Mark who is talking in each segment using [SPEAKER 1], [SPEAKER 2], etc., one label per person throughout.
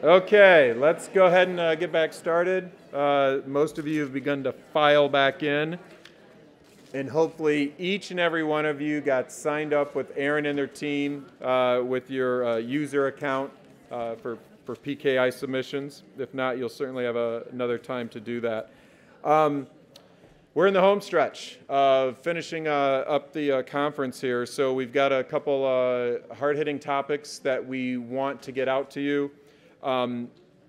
[SPEAKER 1] Okay, let's go ahead and get back started. Most of you have begun to file back in, and hopefully each and every one of you got signed up with Aaron and their team with your user account for PKI submissions. If not, you'll certainly have another time to do that. We're in the home stretch of finishing up the conference here, so we've got a couple hard-hitting topics that we want to get out to you.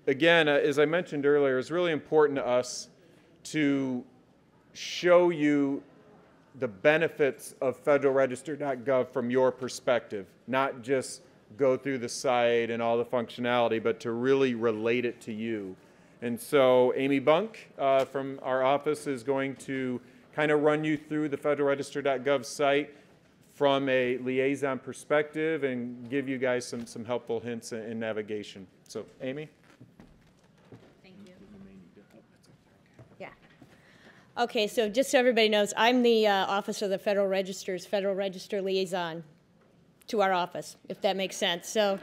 [SPEAKER 1] Again, as I mentioned earlier, it's really important to us to show you the benefits of Federalregister.gov from your perspective, not just go through the site and all the functionality, but to really relate it to you. And so Amy Bunk from our office is going to kind of run you through the Federalregister.gov site from a liaison perspective and give you guys some helpful hints in navigation. So, Amy?
[SPEAKER 2] Thank you. Yeah. Okay, so just so everybody knows, I'm the Office of the Federal Register's Federal Register Liaison to our office, if that makes sense. So,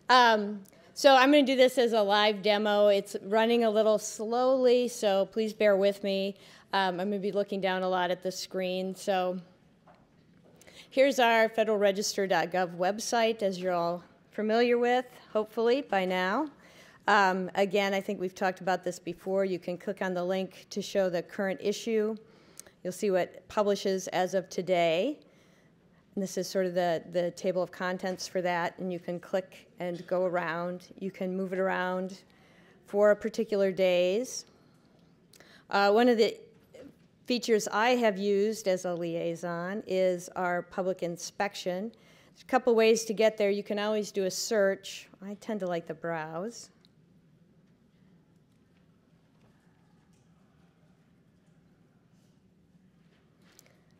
[SPEAKER 2] so I'm going to do this as a live demo. It's running a little slowly, so please bear with me. I'm going to be looking down a lot at the screen. So here's our Federalregister.gov website, as you're all familiar with, hopefully, by now. Again, I think we've talked about this before. You can click on the link to show the current issue. You'll see what publishes as of today. And this is sort of the table of contents for that, and you can click and go around. You can move it around for particular days. One of the features I have used as a liaison is our public inspection. There's a couple ways to get there. You can always do a search. I tend to like the browse.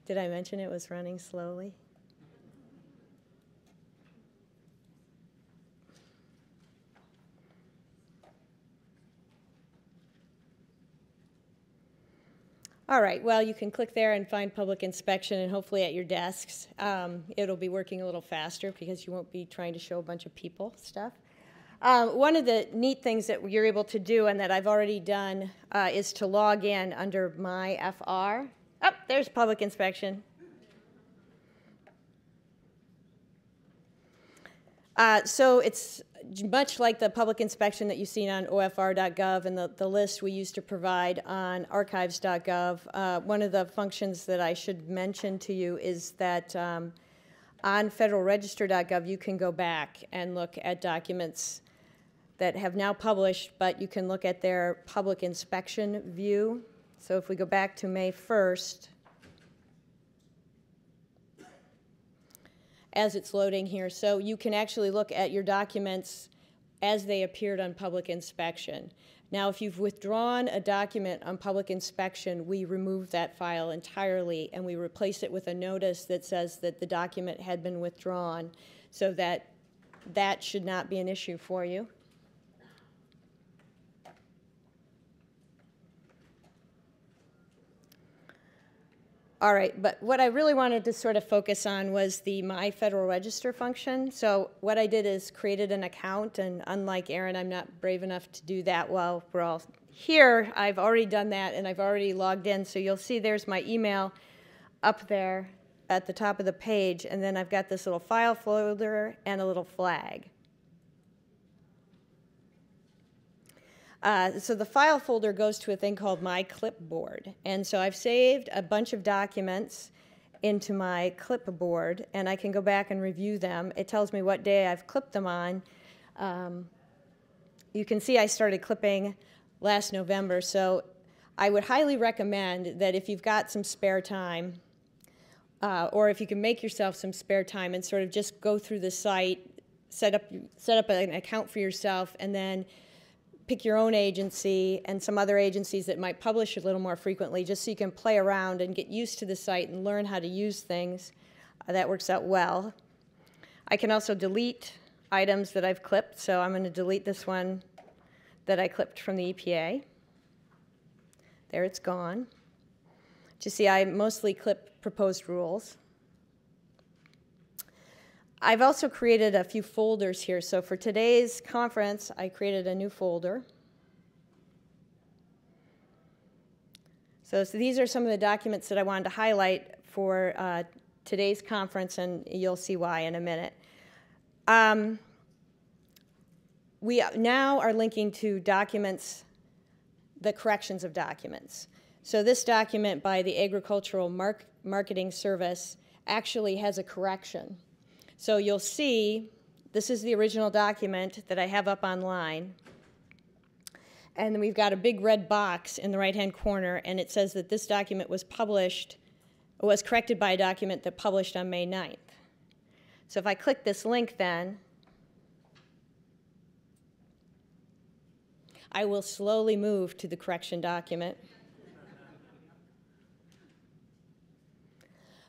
[SPEAKER 2] Did I mention it was running slowly? All right, well, you can click there and find public inspection, and hopefully at your desks. It'll be working a little faster because you won't be trying to show a bunch of people stuff. One of the neat things that you're able to do, and that I've already done, is to log in under My FR. Oh, there's public inspection. So it's much like the public inspection that you've seen on OFR.gov and the list we used to provide on archives.gov. One of the functions that I should mention to you is that on Federalregister.gov you can go back and look at documents that have now published, but you can look at their public inspection view. So if we go back to May 1st, as it's loading here, so you can actually look at your documents as they appeared on public inspection. Now, if you've withdrawn a document on public inspection, we remove that file entirely and we replace it with a notice that says that the document had been withdrawn, so that that should not be an issue for you. All right, but what I really wanted to sort of focus on was the My Federal Register function. So what I did is created an account, and unlike Aaron, I'm not brave enough to do that while we're all here. I've already done that, and I've already logged in. So you'll see there's my email up there at the top of the page, and then I've got this little file folder and a little flag. So the file folder goes to a thing called My Clipboard. And so I've saved a bunch of documents into my clipboard, and I can go back and review them. It tells me what day I've clipped them on. You can see I started clipping last November, so I would highly recommend that if you've got some spare time, or if you can make yourself some spare time and sort of just go through the site, set up an account for yourself, and then pick your own agency and some other agencies that might publish a little more frequently, just so you can play around and get used to the site and learn how to use things. That works out well. I can also delete items that I've clipped, so I'm going to delete this one that I clipped from the EPA. There, it's gone. You see, I mostly clip proposed rules. I've also created a few folders here. So for today's conference, I created a new folder. So these are some of the documents that I wanted to highlight for today's conference, and you'll see why in a minute. We now are linking to documents, the corrections of documents. So this document by the Agricultural Marketing Service actually has a correction. So you'll see, this is the original document that I have up online. And then we've got a big red box in the right-hand corner, and it says that this document was corrected by a document that published on May 9th. So if I click this link then, I will slowly move to the correction document.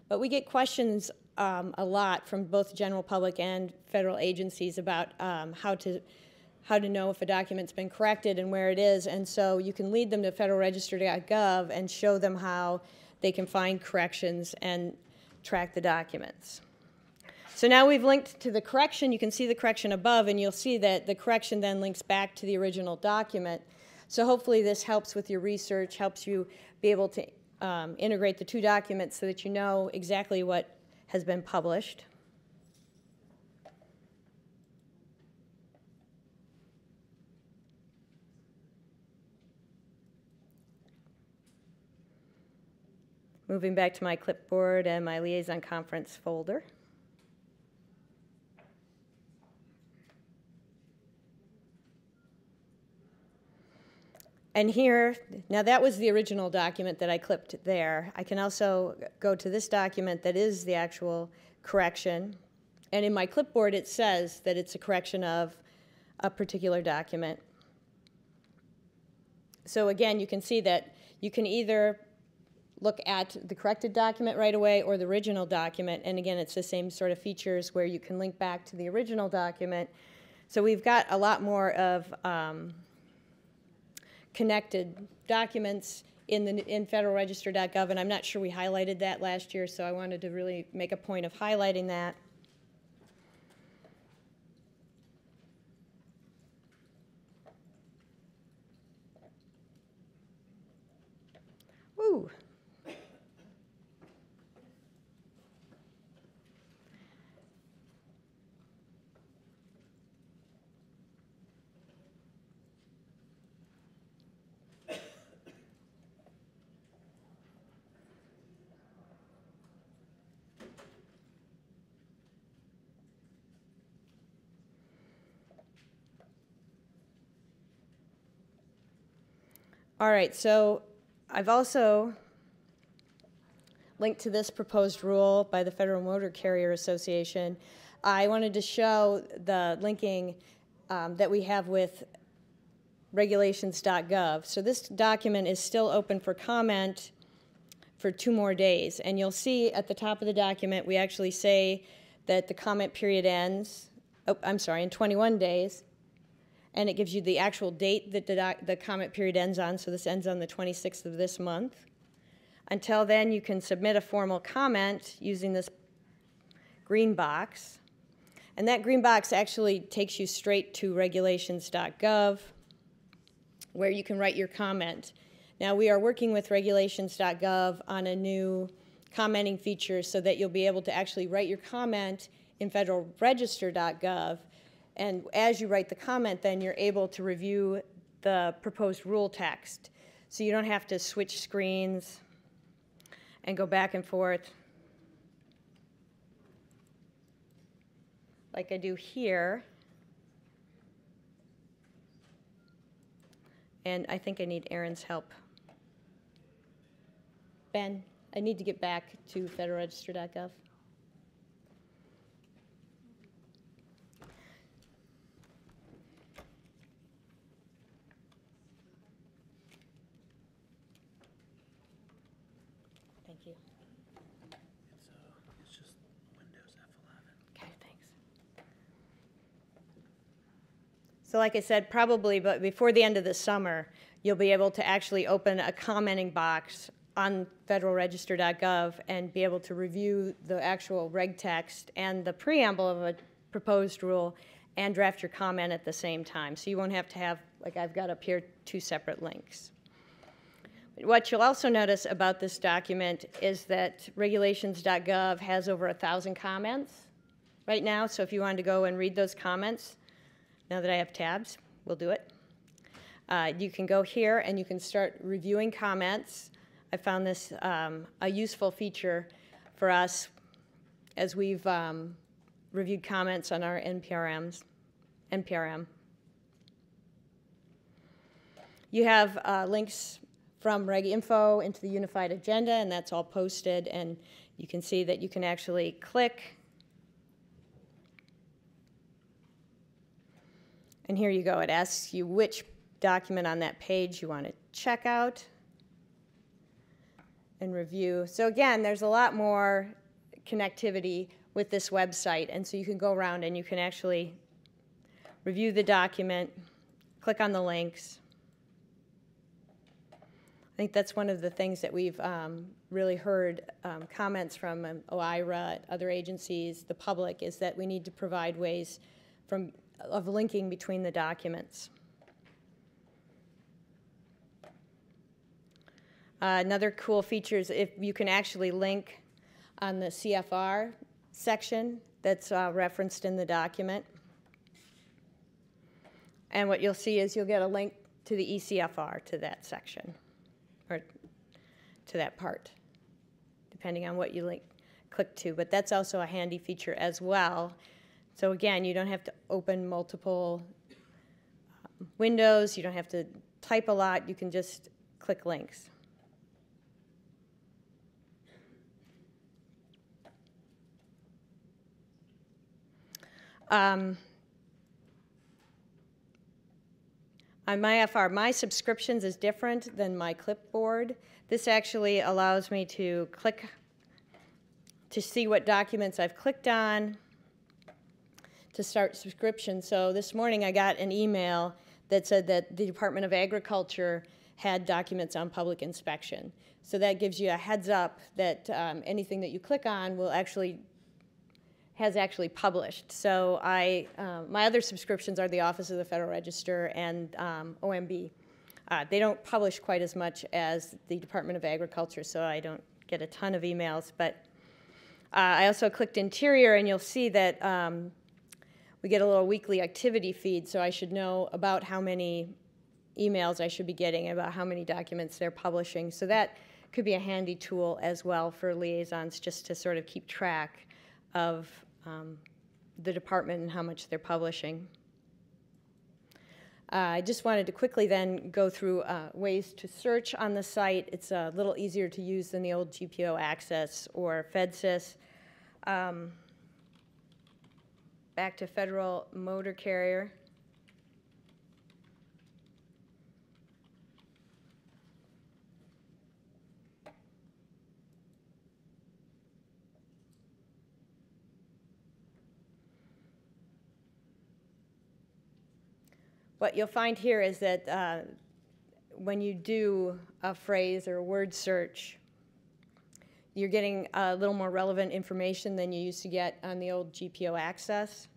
[SPEAKER 2] But we get questions a lot from both the general public and federal agencies about how to know if a document's been corrected and where it is. And so you can lead them to Federalregister.gov and show them how they can find corrections and track the documents. So now we've linked to the correction. You can see the correction above, and you'll see that the correction then links back to the original document. So hopefully this helps with your research, helps you be able to integrate the two documents so that you know exactly what has been published. Moving back to my clipboard and my Liaison Conference folder. And here, now that was the original document that I clipped there. I can also go to this document that is the actual correction. And in my clipboard, it says that it's a correction of a particular document. So again, you can see that you can either look at the corrected document right away or the original document. And again, it's the same sort of features where you can link back to the original document. So we've got a lot more of connected documents in Federalregister.gov, and I'm not sure we highlighted that last year, so I wanted to really make a point of highlighting that. Woo. All right, so I've also linked to this proposed rule by the Federal Motor Carrier Association. I wanted to show the linking that we have with regulations.gov. So this document is still open for comment for 2 more days. And you'll see at the top of the document, we actually say that the comment period ends, in 21 days. And it gives you the actual date that the comment period ends on. So this ends on the 26th of this month. Until then, you can submit a formal comment using this green box. And that green box actually takes you straight to regulations.gov, where you can write your comment. Now, we are working with regulations.gov on a new commenting feature so that you'll be able to actually write your comment in Federalregister.gov. And as you write the comment, then you're able to review the proposed rule text. So you don't have to switch screens and go back and forth like I do here. And I think I need Aaron's help. Ben, I need to get back to Federalregister.gov. Thank you.
[SPEAKER 3] It's just Windows F11.
[SPEAKER 2] Okay, thanks. So like I said, probably but before the end of the summer, you'll be able to actually open a commenting box on Federalregister.gov and be able to review the actual reg text and the preamble of a proposed rule and draft your comment at the same time. So you won't have to have, like I've got up here, 2 separate links. What you'll also notice about this document is that regulations.gov has over 1,000 comments right now. So if you wanted to go and read those comments, now that I have tabs, we'll do it. You can go here and you can start reviewing comments. I found this a useful feature for us as we've reviewed comments on our NPRM. You have links from Reg Info into the unified agenda, and that's all posted, and you can see that you can actually click. And here you go. It asks you which document on that page you want to check out and review. So again, there's a lot more connectivity with this website, and so you can go around and you can actually review the document, click on the links. I think that's one of the things that we've really heard comments from OIRA, other agencies, the public, is that we need to provide ways of linking between the documents. Another cool feature is if you can actually link on the CFR section that's referenced in the document. And what you'll see is you'll get a link to the eCFR to that section, or to that part, depending on what you click to. But that's also a handy feature as well. So again, you don't have to open multiple windows. You don't have to type a lot. You can just click links. On my FR, my subscriptions is different than my clipboard. This actually allows me to click to see what documents I've clicked on to start subscription. So this morning I got an email that said that the Department of Agriculture had documents on public inspection. So that gives you a heads up that anything that you click on will has actually published. So my other subscriptions are the Office of the Federal Register and OMB. They don't publish quite as much as the Department of Agriculture, so I don't get a ton of emails. But I also clicked Interior, and you'll see that we get a little weekly activity feed, so I should know about how many emails I should be getting, about how many documents they're publishing. So that could be a handy tool as well for liaisons, just to sort of keep track of the department and how much they're publishing. I just wanted to quickly then go through ways to search on the site. It's a little easier to use than the old GPO Access or FedSys. Back to Federal Motor Carrier. What you'll find here is that when you do a phrase or a word search, you're getting a little more relevant information than you used to get on the old GPO Access.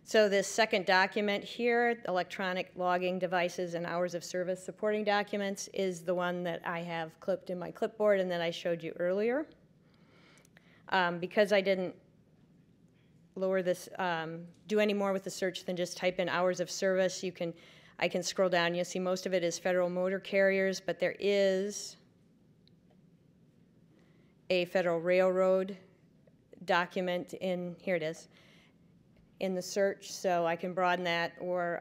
[SPEAKER 2] So this second document here, electronic logging devices and hours of service supporting documents, is the one that I have clipped in my clipboard and that I showed you earlier. Because I didn't lower this, do any more with the search than just type in hours of service, I can scroll down. You'll see most of it is Federal Motor Carriers, but there is a Federal Railroad document in, here it is, in the search, so I can broaden that or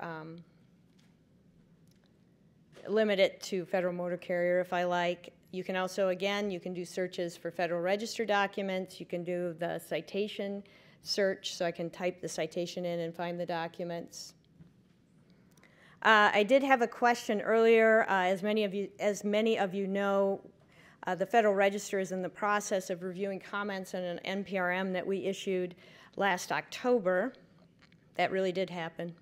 [SPEAKER 2] limit it to Federal Motor Carrier if I like. You can also, again, you can do searches for Federal Register documents. You can do the citation search, so I can type the citation in and find the documents. I did have a question earlier. As many of you know, the Federal Register is in the process of reviewing comments on an NPRM that we issued last October. That really did happen.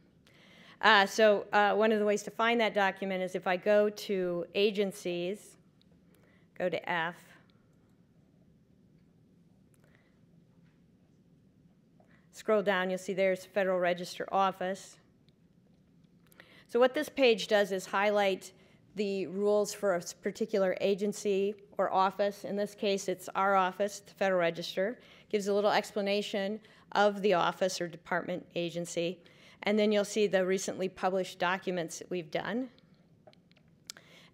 [SPEAKER 2] One of the ways to find that document is if I go to Agencies, go to F, scroll down, you'll see there's Federal Register Office. So what this page does is highlight the rules for a particular agency or office. In this case, it's our office, the Federal Register. Gives a little explanation of the office or department agency. And then you'll see the recently published documents that we've done.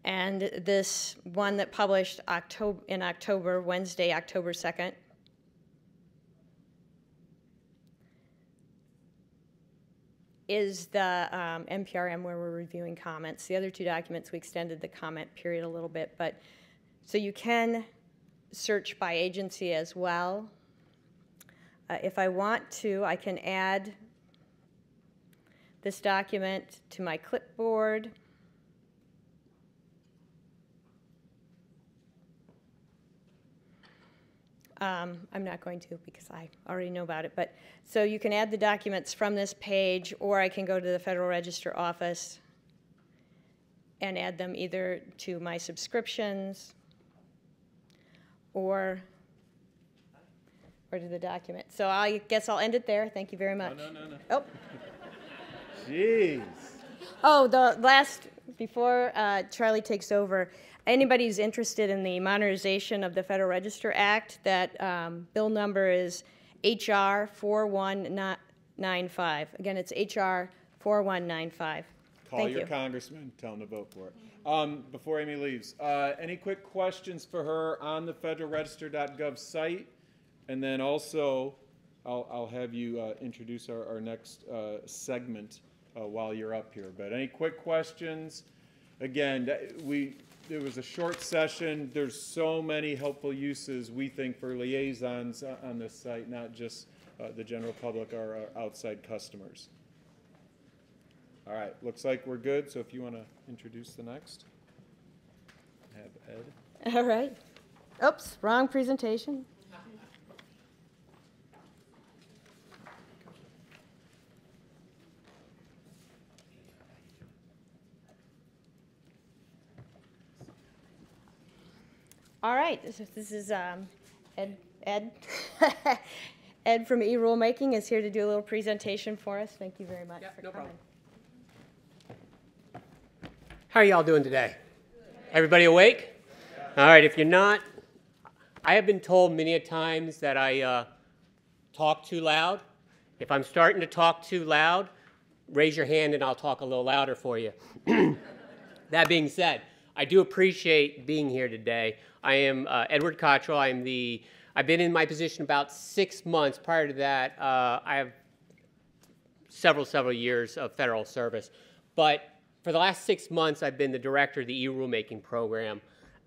[SPEAKER 2] And this one that published in October, Wednesday, October 2nd, is the NPRM where we're reviewing comments. The other two documents, we extended the comment period a little bit, but so you can search by agency as well. If I want to, I can add this document to my clipboard. I'm not going to because I already know about it. But so you can add the documents from this page, or I can go to the Federal Register office and add them either to my subscriptions or to the document. So I guess I'll end it there. Thank you very much.
[SPEAKER 1] No.
[SPEAKER 2] Oh.
[SPEAKER 1] Jeez.
[SPEAKER 2] Oh, the last, before Charlie takes over, anybody who's interested in the modernization of the Federal Register Act, that bill number is HR 4195. Again, it's HR 4195.
[SPEAKER 1] Call your congressman, tell him to vote for it. Before Amy leaves, any quick questions for her on the Federalregister.gov site? And then also, I'll have you introduce our next segment while you're up here. But any quick questions? Again, there was a short session. There's so many helpful uses, we think, for liaisons on this site, not just the general public or our outside customers. All right, looks like we're good. So if you want to introduce the next, have Ed.
[SPEAKER 2] All right. Oops, wrong presentation. All right, this is Ed. Ed from eRulemaking is here to do a little presentation for us. Thank you very much for coming.
[SPEAKER 4] Problem. How are y'all doing today? Everybody awake? All right, if you're not, I have been told many a times that I talk too loud. If I'm starting to talk too loud, raise your hand and I'll talk a little louder for you. That being said, I do appreciate being here today. I am Edward Cottrell. I've been in my position about 6 months. Prior to that, I have several years of federal service. But for the last 6 months, I've been the director of the eRulemaking program.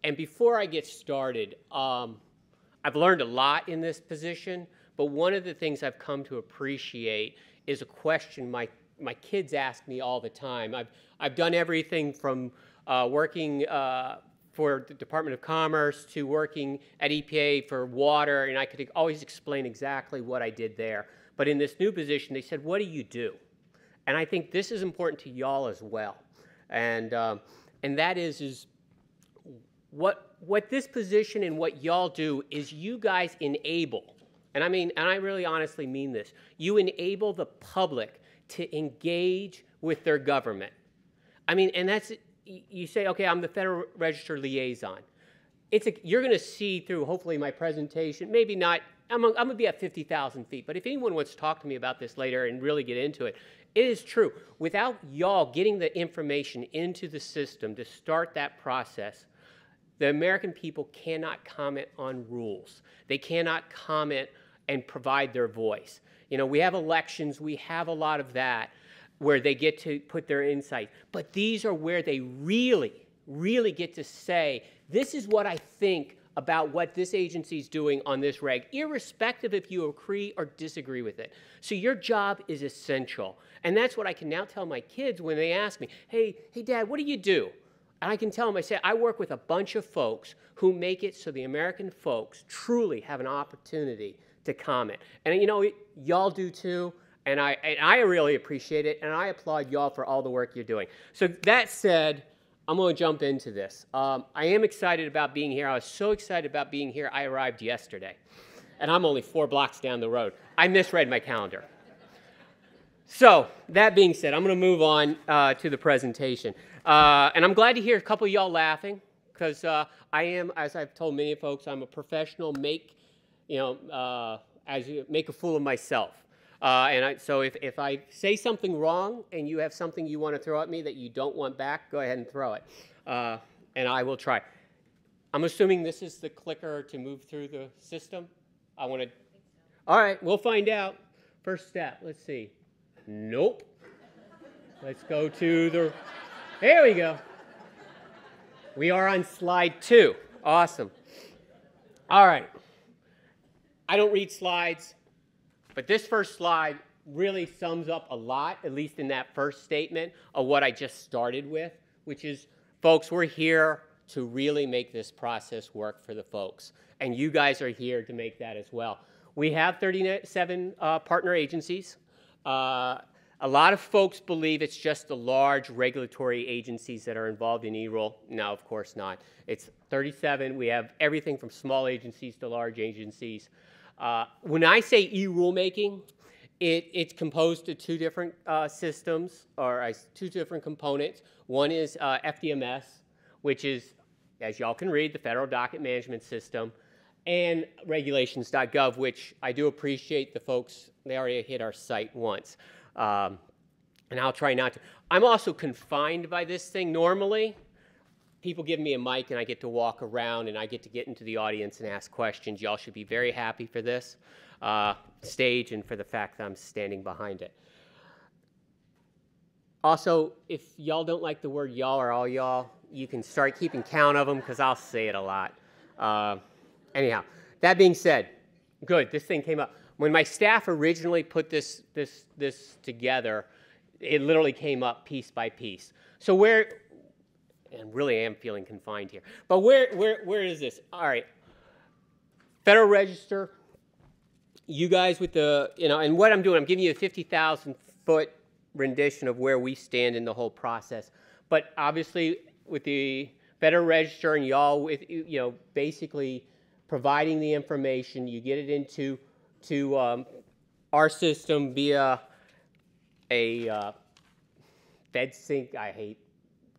[SPEAKER 4] And before I get started, I've learned a lot in this position. But one of the things I've come to appreciate is a question my kids ask me all the time. I've done everything from working for the Department of Commerce to working at EPA for water, and I could always explain exactly what I did there. But in this new position, they said, what do you do? And I think this is important to y'all as well. And that is what this position and what y'all do is you guys enable, and I really honestly mean this, you enable the public to engage with their government. And that's, you say, okay, I'm the Federal Register liaison. You're going to see through, hopefully, my presentation, maybe not, I'm going to be at 50,000 feet, but if anyone wants to talk to me about this later and really get into it, it is true. Without y'all getting the information into the system to start that process, the American people cannot comment on rules. They cannot comment and provide their voice. We have elections, we have a lot of that, where they get to put their insight. But these are where they really get to say, this is what I think about what this agency is doing on this reg, irrespective if you agree or disagree with it. So your job is essential. And that's what I can now tell my kids when they ask me, hey, Dad, what do you do? And I can tell them, I say, I work with a bunch of folks who make it so the American folks truly have an opportunity to comment. And y'all do too. And I really appreciate it, and I applaud y'all for all the work you're doing. So that said, I'm going to jump into this. I am excited about being here. I was so excited about being here, I arrived yesterday. And I'm only 4 blocks down the road. I misread my calendar. So that being said, I'm going to move on to the presentation. And I'm glad to hear a couple of y'all laughing, because I am, as I've told many folks, I'm a professional make a fool of myself. So if I say something wrong and you have something you want to throw at me that you don't want back, go ahead and throw it. And I will try. I'm assuming this is the clicker to move through the system. I want to. All right, we'll find out. First step. Let's see. Nope. Let's go to the. There we go. We are on slide 2. Awesome. All right. I don't read slides, but this first slide really sums up a lot, at least in that first statement, of what I just started with, which is, folks, we're here to really make this process work for the folks. And you guys are here to make that as well. We have 37 partner agencies. A lot of folks believe it's just the large regulatory agencies that are involved in eRule. No, of course not. It's 37. We have everything from small agencies to large agencies. When I say eRulemaking, it's composed of 2 different systems, or 2 different components. One is FDMS, which is, as y'all can read, the Federal Docket Management System, and Regulations.gov, which I do appreciate the folks, they already hit our site once. And I'll try not to. I'm also confined by this thing. Normally, people give me a mic and I get to walk around and I get to get into the audience and ask questions. Y'all should be very happy for this stage and for the fact that I'm standing behind it. Also, if y'all don't like the word y'all or all y'all, you can start keeping count of them because I'll say it a lot. Anyhow, that being said, good, this thing came up. When my staff originally put this together, it literally came up piece by piece. So and really I am feeling confined here, but where is this? All right, Federal Register, you guys with the, and what I'm doing, I'm giving you a 50,000-foot rendition of where we stand in the whole process. But obviously with the Federal Register and y'all with, basically providing the information, you get it into our system via a FedSync. I hate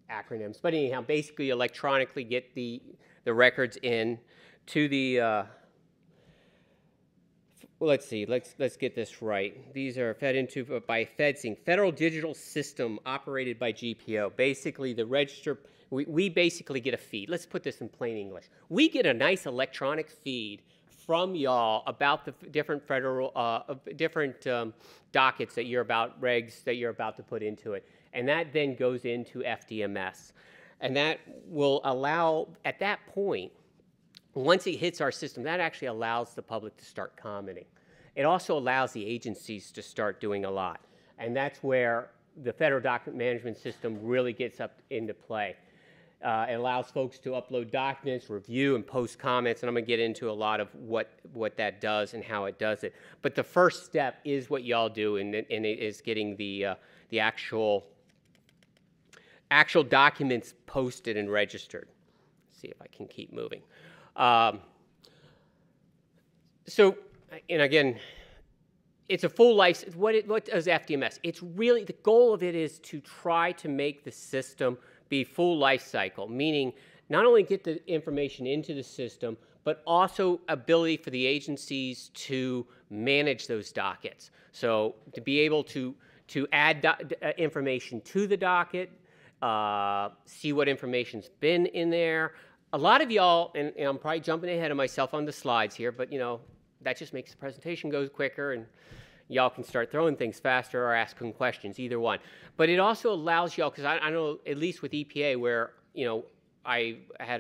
[SPEAKER 4] acronyms, but anyhow, basically electronically get the records in to the. Well, let's see. Let's get this right. These are fed into by FedSync, Federal Digital System operated by GPO. Basically, the register. We basically get a feed. Let's put this in plain English. We get a nice electronic feed from y'all about the different federal, dockets that you're regs that you're about to put into it. And that then goes into FDMS. And that will allow, at that point, once it hits our system, that actually allows the public to start commenting. It also allows the agencies to start doing a lot. And that's where the Federal Document Management System really gets up into play. It allows folks to upload documents, review, and post comments, and I'm going to get into a lot of what that does and how it does it. But the first step is what y'all do, and it is getting the actual documents posted and registered. Let's see if I can keep moving. So, and again, it's a full life. What does FDMS? It's really, the goal of it is to try to make the system be full life cycle, meaning not only get the information into the system, but also ability for the agencies to manage those dockets. So to be able to add information to the docket, see what information's been in there. A lot of y'all, and I'm probably jumping ahead of myself on the slides here, but that just makes the presentation go quicker and y'all can start throwing things faster or asking questions, either one. But it also allows y'all, because I know at least with EPA where, I had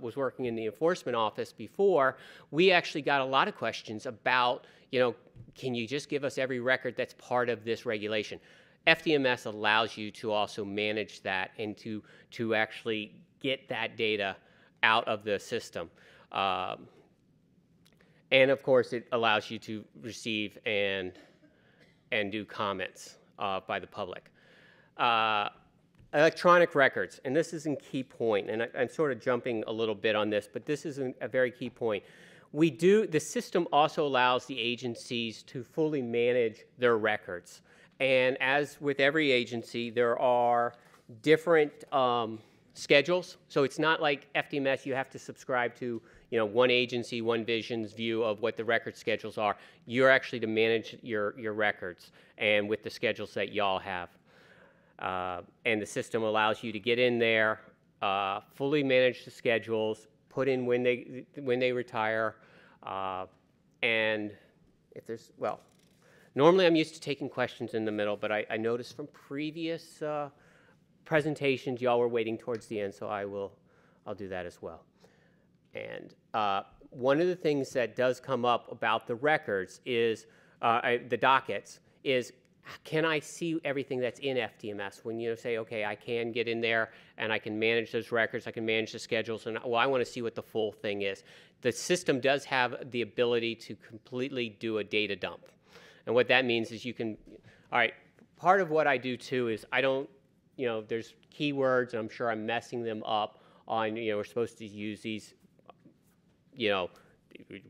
[SPEAKER 4] was working in the enforcement office before, we actually got a lot of questions about, can you just give us every record that's part of this regulation? FDMS allows you to also manage that and to actually get that data out of the system. And of course, it allows you to receive and and do comments by the public. Electronic records, and this is a key point, and I'm sort of jumping a little bit on this, but this is a very key point. The system also allows the agencies to fully manage their records. And as with every agency, there are different schedules. So it's not like FDMS, you have to subscribe to one agency, one vision's view of what the record schedules are. You're actually to manage your records and with the schedules that y'all have. And the system allows you to get in there, fully manage the schedules, put in when they retire, and if there's, well, normally I'm used to taking questions in the middle, but I noticed from previous presentations y'all were waiting towards the end, so I'll do that as well. And one of the things that does come up about the records is, the dockets, is can I see everything that's in FDMS? When you say, okay, I can get in there and I can manage those records, I can manage the schedules, and well, I want to see what the full thing is. The system does have the ability to completely do a data dump. And what that means is you can, all right, part of what I do too is I don't, there's keywords, and I'm sure I'm messing them up on, we're supposed to use these,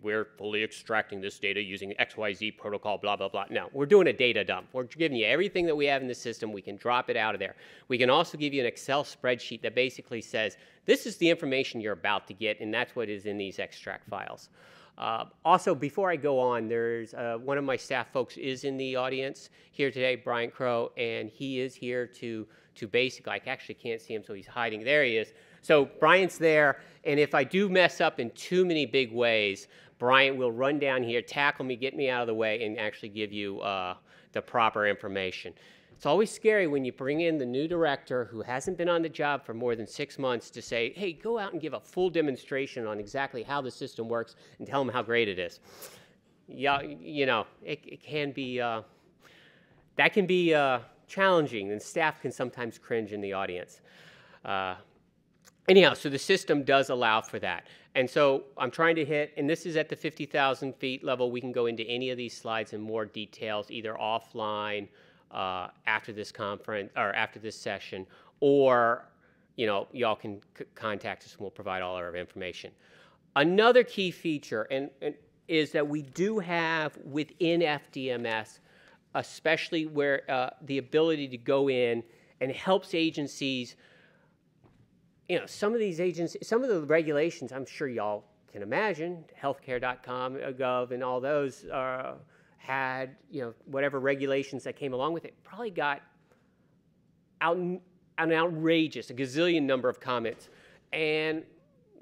[SPEAKER 4] we're fully extracting this data using XYZ protocol, blah, blah, blah. No, we're doing a data dump. We're giving you everything that we have in the system. We can drop it out of there. We can also give you an Excel spreadsheet that basically says, this is the information you're about to get, and that's what is in these extract files. Also, before I go on, there's one of my staff folks is in the audience here today, Brian Crow, and he is here to basically, I actually can't see him, so he's hiding. There he is. So Brian's there, and if I do mess up in too many big ways, Brian will run down here, tackle me, get me out of the way, and actually give you the proper information. It's always scary when you bring in the new director who hasn't been on the job for more than 6 months to say, hey, go out and give a full demonstration on exactly how the system works and tell them how great it is. Yeah, it can be, that can be challenging, and staff can sometimes cringe in the audience. Anyhow, so the system does allow for that. And so I'm trying to hit, and this is at the 50,000 feet level. We can go into any of these slides in more details, either offline, after this conference, or after this session, or, y'all can contact us and we'll provide all our information. Another key feature is that we do have within FDMS, especially where the ability to go in and helps agencies. Some of these agencies, some of the regulations, I'm sure y'all can imagine, healthcare.gov and all those had, whatever regulations that came along with it, probably got an outrageous, a gazillion number of comments. And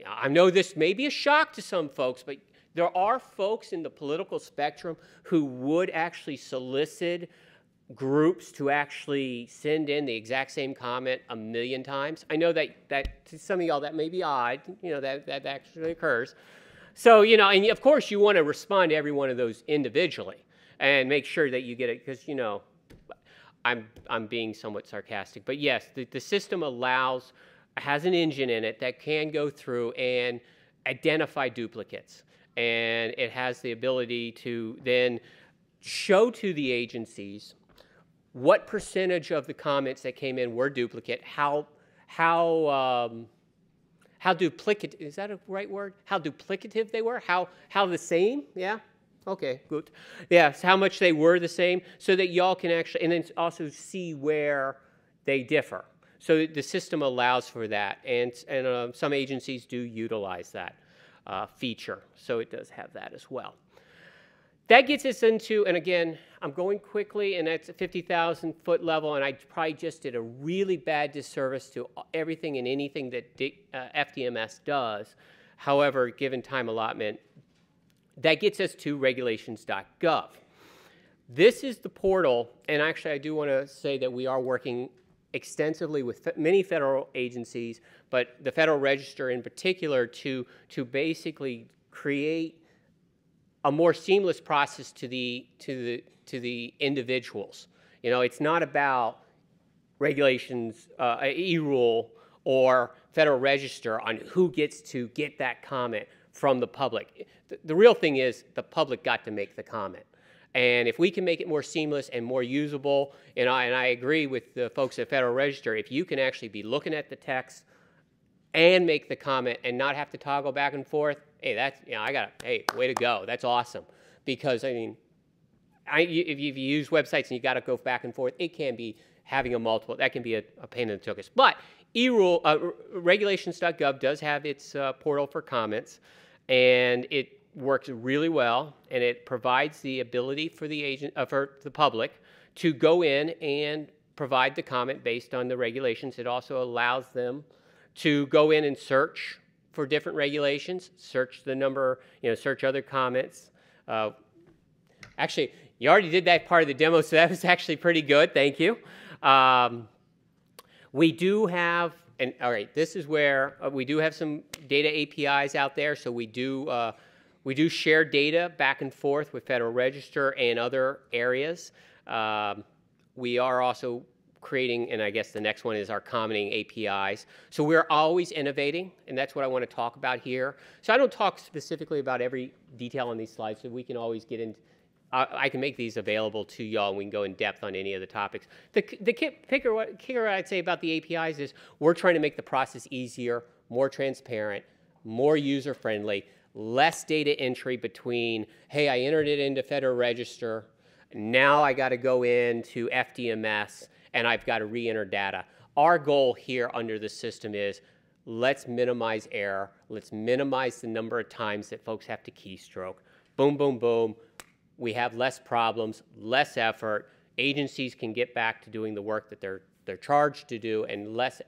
[SPEAKER 4] I know this may be a shock to some folks, but there are folks in the political spectrum who would actually solicit groups to actually send in the exact same comment 1,000,000 times. I know that to some of y'all that may be odd, that actually occurs. So, and of course you want to respond to every one of those individually and make sure that you get it, because, I'm being somewhat sarcastic. But yes, the system has an engine in it that can go through and identify duplicates. And it has the ability to then show to the agencies what percentage of the comments that came in were duplicate, how duplicative, is that a right word? How duplicative they were, how the same, yeah? Okay, good. Yeah, so how much they were the same, so that y'all can actually, and then also see where they differ. So the system allows for that, and some agencies do utilize that feature, so it does have that as well. That gets us into, and again, I'm going quickly, and that's a 50,000 foot level, and I probably just did a really bad disservice to everything and anything that FDMS does. However, given time allotment, that gets us to regulations.gov. This is the portal, and actually I do want to say that we are working extensively with many federal agencies, but the Federal Register in particular, to basically create a more seamless process to the individuals. It's not about regulations, eRule or Federal Register on who gets to get that comment from the public. The real thing is the public got to make the comment. And if we can make it more seamless and more usable, and I agree with the folks at Federal Register, if you can actually be looking at the text and make the comment and not have to toggle back and forth, hey, that's, hey, way to go. That's awesome. Because, I mean, if you use websites and you got to go back and forth, it can be having a multiple. That can be a pain in the tuchus. But Regulations.gov does have its portal for comments, and it works really well, and it provides the ability for for the public to go in and provide the comment based on the regulations. It also allows them to go in and search for different regulations, search the number, search other comments. Actually, you already did that part of the demo, so that was actually pretty good. Thank you. We do have, and all right, this is where we do have some data APIs out there. So we do share data back and forth with Federal Register and other areas. We are also creating, and I guess the next one is our commenting APIs. So we're always innovating, and that's what I want to talk about here. So I don't talk specifically about every detail on these slides, so we can always get into, I can make these available to y'all, and we can go in depth on any of the topics. The kicker I'd say about the APIs is we're trying to make the process easier, more transparent, more user-friendly, less data entry between, hey, I entered it into Federal Register, now I got to go into FDMS, and I've got to re-enter data. Our goal here under the system is let's minimize error. Let's minimize the number of times that folks have to keystroke. Boom, boom, boom. We have less problems, less effort. Agencies can get back to doing the work that they're charged to do, and less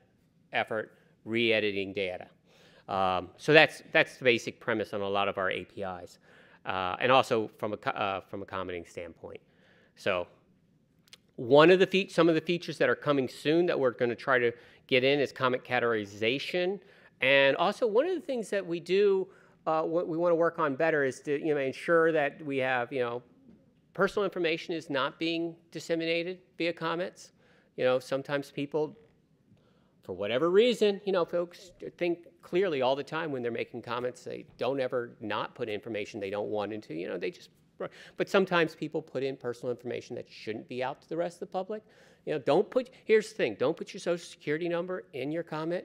[SPEAKER 4] effort re-editing data. So that's the basic premise on a lot of our APIs, and also from a commenting standpoint. So some of the features that are coming soon that we're going to try to get in is comment categorization, and also one of the things that we do, what we want to work on better is to ensure that we have personal information is not being disseminated via comments. Sometimes people, for whatever reason, folks think clearly all the time when they're making comments. They don't ever not put information they don't want into. They just. But sometimes people put in personal information that shouldn't be out to the rest of the public. Here's the thing, don't put your social security number in your comment.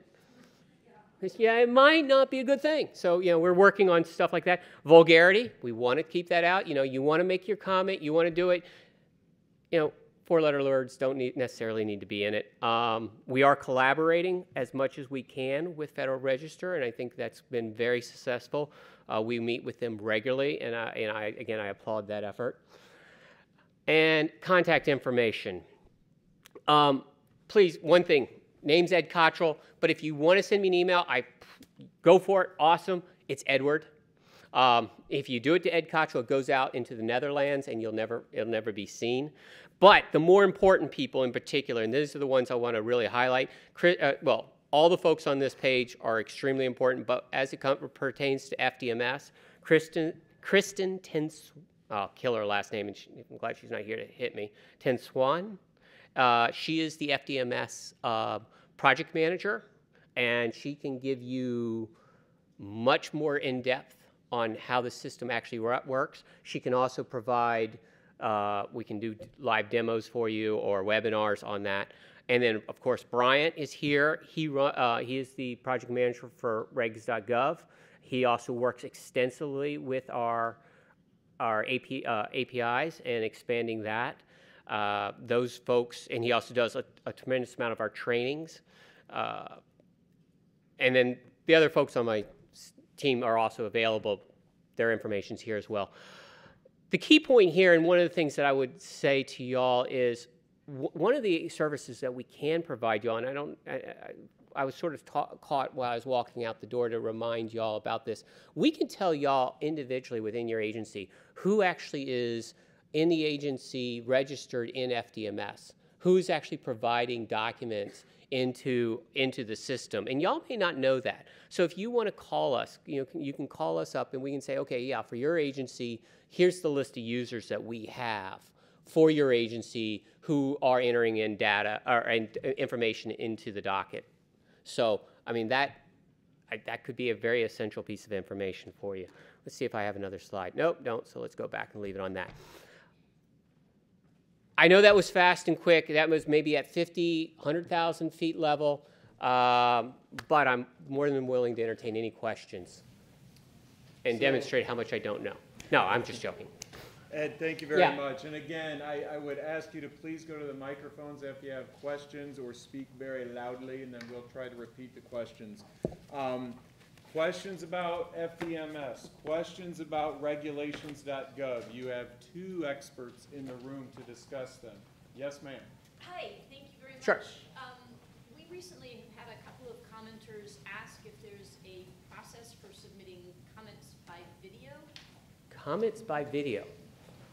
[SPEAKER 4] Yeah, it might not be a good thing. So, we're working on stuff like that. Vulgarity, we want to keep that out. You want to make your comment, you want to do it. Four-letter words don't necessarily need to be in it. We are collaborating as much as we can with Federal Register, and I think that's been very successful. We meet with them regularly, and I applaud that effort. And contact information. Please, one thing, name's Ed Cottrell, but if you want to send me an email, go for it. Awesome. It's Edward. If you do it to Ed Cottrell, it goes out into the Netherlands, and it'll never be seen. But the more important people in particular, and these are the ones I want to really highlight, all the folks on this page are extremely important, but as it pertains to FDMS, Kristen I'll kill her last name, and I'm glad she's not here to hit me, Swan. She is the FDMS project manager, and she can give you much more in-depth on how the system actually works. She can also provide, we can do live demos for you or webinars on that. And then, of course, Bryant is here. He is the project manager for Regs.gov. He also works extensively with our APIs and expanding that. Those folks, and he also does a tremendous amount of our trainings. And then the other folks on my team are also available. Their information's here as well. The key point here, and one of the things that I would say to y'all is, one of the services that we can provide y'all, and I was sort of caught while I was walking out the door to remind y'all about this. We can tell y'all individually within your agency who actually is in the agency registered in FDMS, who's actually providing documents into the system. And y'all may not know that. So if you want to call us, you can call us up and we can say, okay, yeah, for your agency, here's the list of users that we have for your agency who are entering in data or information into the docket. So, I mean, that could be a very essential piece of information for you. Let's see if I have another slide. Nope, don't. So let's go back and leave it on that. I know that was fast and quick. That was maybe at 50, 100,000 feet level, but I'm more than willing to entertain any questions and demonstrate how much I don't know. No, I'm just joking.
[SPEAKER 1] Ed, thank you very much. And again, I would ask you to please go to the microphones if you have questions or speak very loudly, and then we'll try to repeat the questions. Questions about FDMS, questions about regulations.gov. You have 2 experts in the room to discuss them. Yes, ma'am.
[SPEAKER 5] Hi, thank you very much.
[SPEAKER 4] Sure.
[SPEAKER 5] We recently had a couple of commenters ask if there's a process for submitting comments by video.
[SPEAKER 4] Comments by video.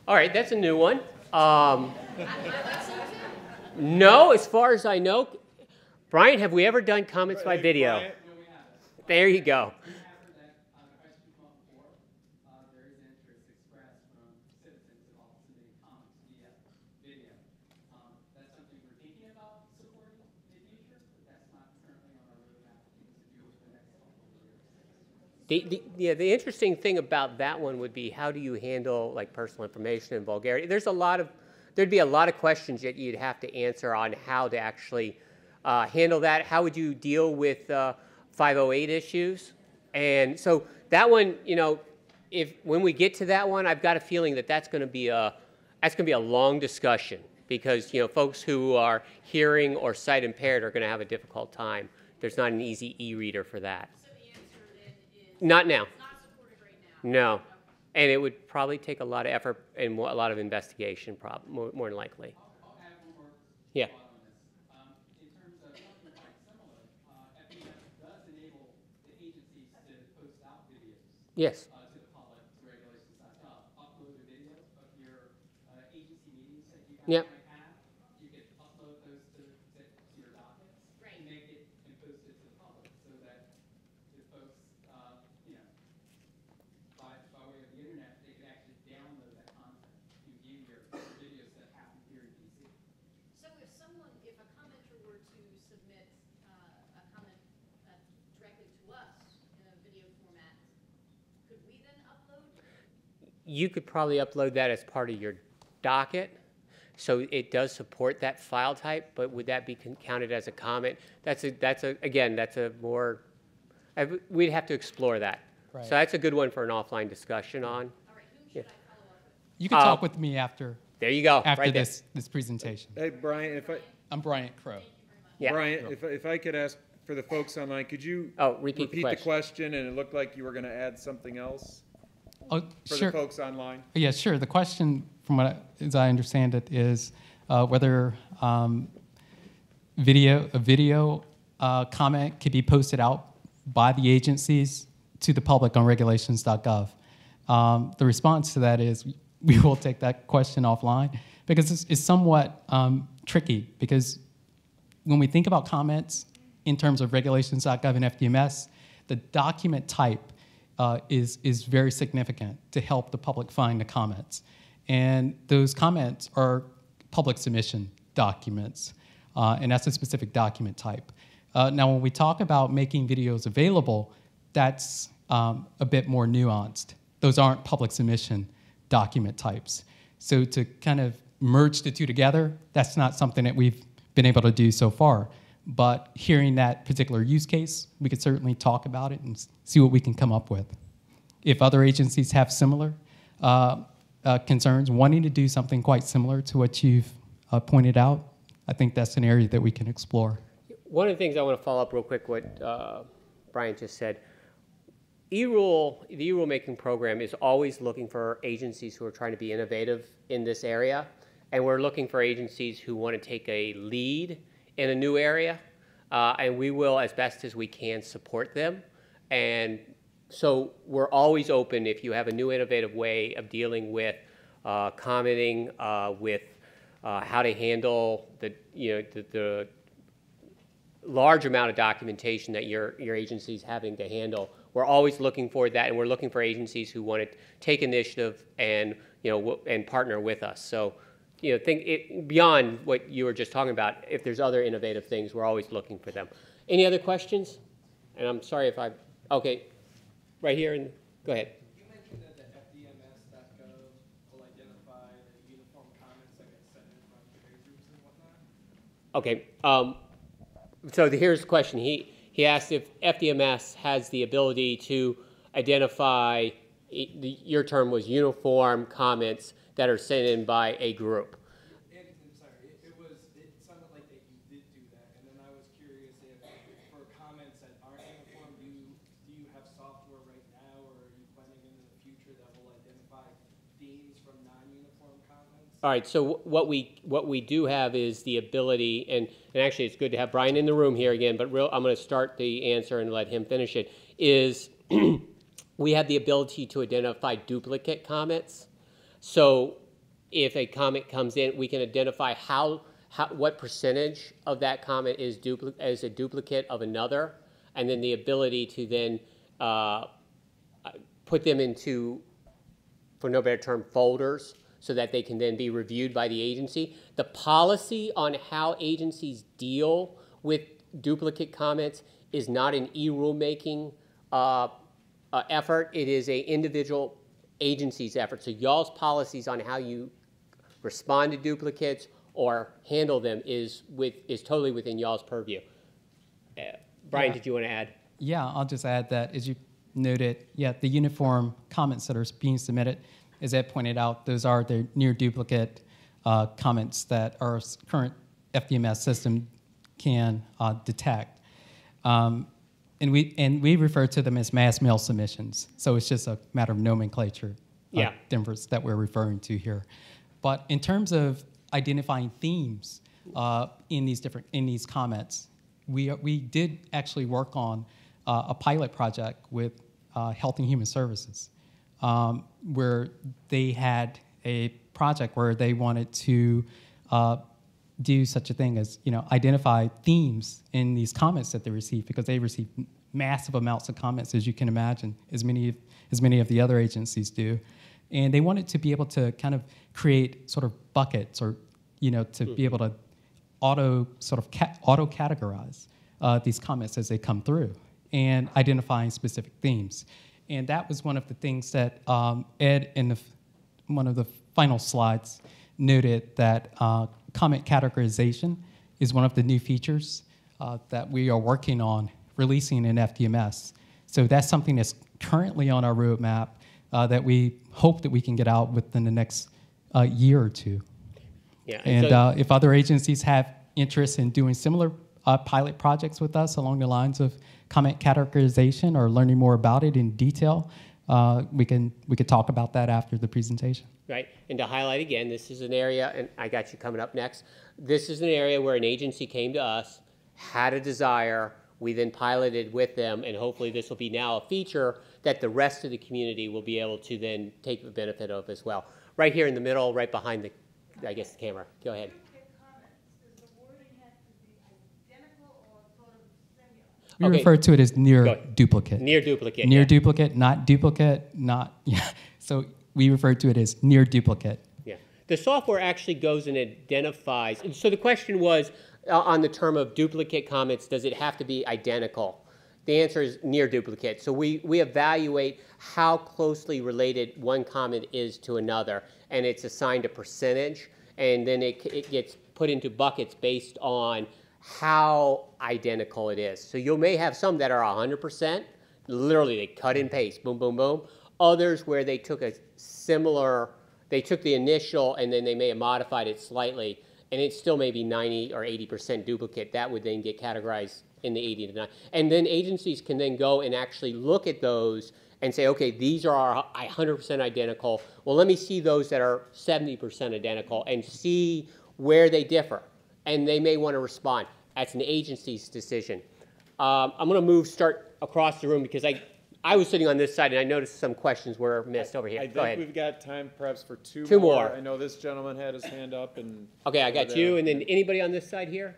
[SPEAKER 4] All right, that's a new one. No, as far as I know. Brian, have we ever done comments by video?
[SPEAKER 1] Brian?
[SPEAKER 4] There you go. The interesting thing about that one would be how do you handle like personal information and vulgarity? There'd be a lot of questions that you'd have to answer on how to actually handle that. How would you deal with 508 issues? And so that one, you know, when we get to that one, I've got a feeling that that's going to be a long discussion because, you know, folks who are hearing or sight impaired are going to have a difficult time. There's not an easy e-reader for that.
[SPEAKER 5] So the answer then is
[SPEAKER 4] Not now.
[SPEAKER 5] it's not supported right now.
[SPEAKER 4] No. And it would probably take a lot of effort and a lot of investigation, more than likely.
[SPEAKER 3] I'll add one more
[SPEAKER 4] Yeah.
[SPEAKER 3] thought on this. In terms of something quite similar, FDMS does enable the agencies to post out videos
[SPEAKER 4] Yes.
[SPEAKER 3] to the public to regulations.gov. Upload a video of your agency meetings that you
[SPEAKER 4] Yep.
[SPEAKER 3] might have. You can upload those to your dockets
[SPEAKER 5] Right.
[SPEAKER 3] and make it and post it to the public so that the folks, you know, by way of the internet, they can actually download that content and view your videos that happen here in DC.
[SPEAKER 5] So if a commenter were to submit a comment directly to us in a video format, could we then upload?
[SPEAKER 4] You could probably upload that as part of your docket. So it does support that file type, but would that be counted as a comment? We'd have to explore that.
[SPEAKER 6] Right.
[SPEAKER 4] So that's a good one for an offline discussion on.
[SPEAKER 5] All right, whom should I follow up with?
[SPEAKER 6] You can talk with me after
[SPEAKER 4] There you go.
[SPEAKER 6] after
[SPEAKER 4] right there.
[SPEAKER 6] this presentation.
[SPEAKER 1] Hey, Brian,
[SPEAKER 6] I'm Bryant Crow.
[SPEAKER 4] Yeah.
[SPEAKER 1] Brian, if I could ask for the folks online, could you
[SPEAKER 4] Repeat the
[SPEAKER 1] the question? And it looked like you were going to add something else
[SPEAKER 6] Oh,
[SPEAKER 1] for
[SPEAKER 6] sure.
[SPEAKER 1] the folks online.
[SPEAKER 6] Yeah, sure. The question, as I understand it, is whether a video comment could be posted out by the agencies to the public on regulations.gov. The response to that is we will take that question offline because it's somewhat tricky because when we think about comments in terms of regulations.gov and FDMS, the document type is very significant to help the public find the comments. And those comments are public submission documents, and that's a specific document type. Now, when we talk about making videos available, that's a bit more nuanced. Those aren't public submission document types. So to kind of merge the two together, that's not something that we've been able to do so far. But hearing that particular use case, we could certainly talk about it and see what we can come up with. If other agencies have similar concerns, wanting to do something quite similar to what you've pointed out, I think that's an area that we can explore.
[SPEAKER 4] One of the things I want to follow up real quick what Brian just said. The eRulemaking program is always looking for agencies who are trying to be innovative in this area, and we're looking for agencies who want to take a lead in a new area, and we will, as best as we can, support them. And so we're always open if you have a new innovative way of dealing with commenting, with how to handle the large amount of documentation that your agency's having to handle. We're always looking for that, and we're looking for agencies who want to take initiative and and partner with us. So, think beyond what you were just talking about. If there's other innovative things, we're always looking for them. Any other questions? And I'm sorry if okay, right here, and go ahead.
[SPEAKER 7] You mentioned that the FDMS.gov will identify the uniform comments that get sent in from
[SPEAKER 4] Okay. So here's the question. He asked if FDMS has the ability to identify, your term was uniform comments that are sent in by a group.
[SPEAKER 7] And I'm sorry, it sounded like that you did do that, and then I was curious if for comments that aren't uniform, do you have software right now, or are you planning into the future that will identify themes from non-uniform comments?
[SPEAKER 4] All right, so what we do have is the ability, and actually it's good to have Brian in the room here again, but I'm going to start the answer and let him finish it, is we have the ability to identify duplicate comments. So if a comment comes in, we can identify what percentage of that comment is a duplicate of another, and then the ability to then put them into, for no better term, folders, so that they can then be reviewed by the agency. The policy on how agencies deal with duplicate comments is not an eRulemaking effort. It is an individual agency's effort. So y'all's policies on how you respond to duplicates or handle them is totally within y'all's purview. Brian, did you want to add?
[SPEAKER 6] Yeah, I'll just add that, as you noted, the uniform comments that are being submitted, as Ed pointed out, those are the near duplicate comments that our current FDMS system can detect. And we refer to them as mass mail submissions. So it's just a matter of nomenclature difference that we're referring to here. But in terms of identifying themes in these comments, we did actually work on a pilot project with Health and Human Services, where they had a project where they wanted to do such a thing as identify themes in these comments that they received, because they received massive amounts of comments, as you can imagine, as many of the other agencies do, and they wanted to be able to kind of create sort of buckets, or to be able to auto categorize these comments as they come through, and identifying specific themes. And that was one of the things that Ed, in one of the final slides, noted that comment categorization is one of the new features that we are working on releasing in FDMS. So that's something that's currently on our roadmap that we hope that we can get out within the next year or two.
[SPEAKER 4] Yeah,
[SPEAKER 6] and if other agencies have interest in doing similar pilot projects with us along the lines of comment categorization or learning more about it in detail, we could talk about that after the presentation.
[SPEAKER 4] Right, and to highlight again, this is an area, and I got you coming up next, this is an area where an agency came to us, had a desire, we then piloted with them, and hopefully this will be now a feature that the rest of the community will be able to then take the benefit of as well. Right here in the middle, right behind the, I guess, the camera. Go ahead.
[SPEAKER 6] We refer to it as near duplicate.
[SPEAKER 4] Near duplicate.
[SPEAKER 6] Near duplicate, not duplicate, not, So we refer to it as near duplicate.
[SPEAKER 4] Yeah. The software actually goes and identifies. So the question was, on the term of duplicate comments, does it have to be identical? The answer is near duplicate. So we evaluate how closely related one comment is to another, and it's assigned a percentage, and then it gets put into buckets based on how identical it is. So you may have some that are 100%, literally they cut and paste, boom, boom, boom. Others where they took they took the initial and then they may have modified it slightly, and it still may be 90 or 80% duplicate. That would then get categorized in the 80 to 90. And then agencies can then go and actually look at those and say, okay, these are 100% identical. Well, let me see those that are 70% identical and see where they differ. And they may want to respond. That's an agency's decision. I'm going to start across the room because I was sitting on this side and I noticed some questions were missed over here.
[SPEAKER 1] I
[SPEAKER 4] Go ahead.
[SPEAKER 1] think we've got time perhaps for two
[SPEAKER 4] more.
[SPEAKER 1] I know this gentleman had his hand up.
[SPEAKER 4] Okay, I got you. And then anybody on this side here?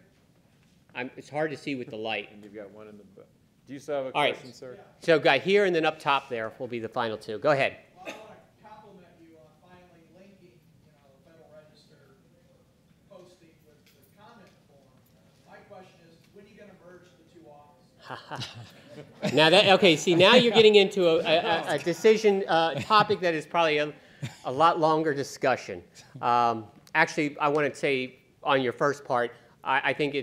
[SPEAKER 4] It's hard to see with the light.
[SPEAKER 1] And you've got one in the back. Do you still have a
[SPEAKER 4] All
[SPEAKER 1] question,
[SPEAKER 4] right.
[SPEAKER 1] sir?
[SPEAKER 4] So guy here and then up top there will be the final two. Go ahead.
[SPEAKER 7] Well, I want to compliment you on finally linking, the Federal Register posting with the comment form. My question is, when are you going to merge the two offices?
[SPEAKER 4] Now okay, see, now you're getting into a decision topic that is probably a lot longer discussion. Actually, I want to say on your first part, I think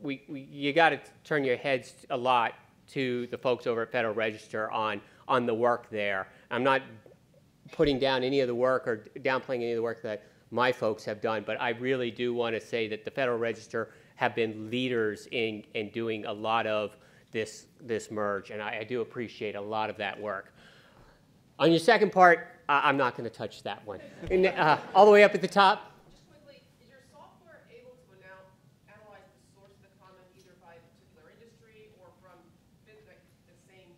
[SPEAKER 4] you got to turn your heads a lot to the folks over at Federal Register on the work there. I'm not putting down any of the work or downplaying any of the work that my folks have done, but I really do want to say that the Federal Register have been leaders in doing a lot of this merge, and I do appreciate a lot of that work. On your second part, I'm not going to touch that one. And, all the way up at the top.
[SPEAKER 8] Just quickly, is your software able to now analyze the source of the comment either by a particular industry or from the same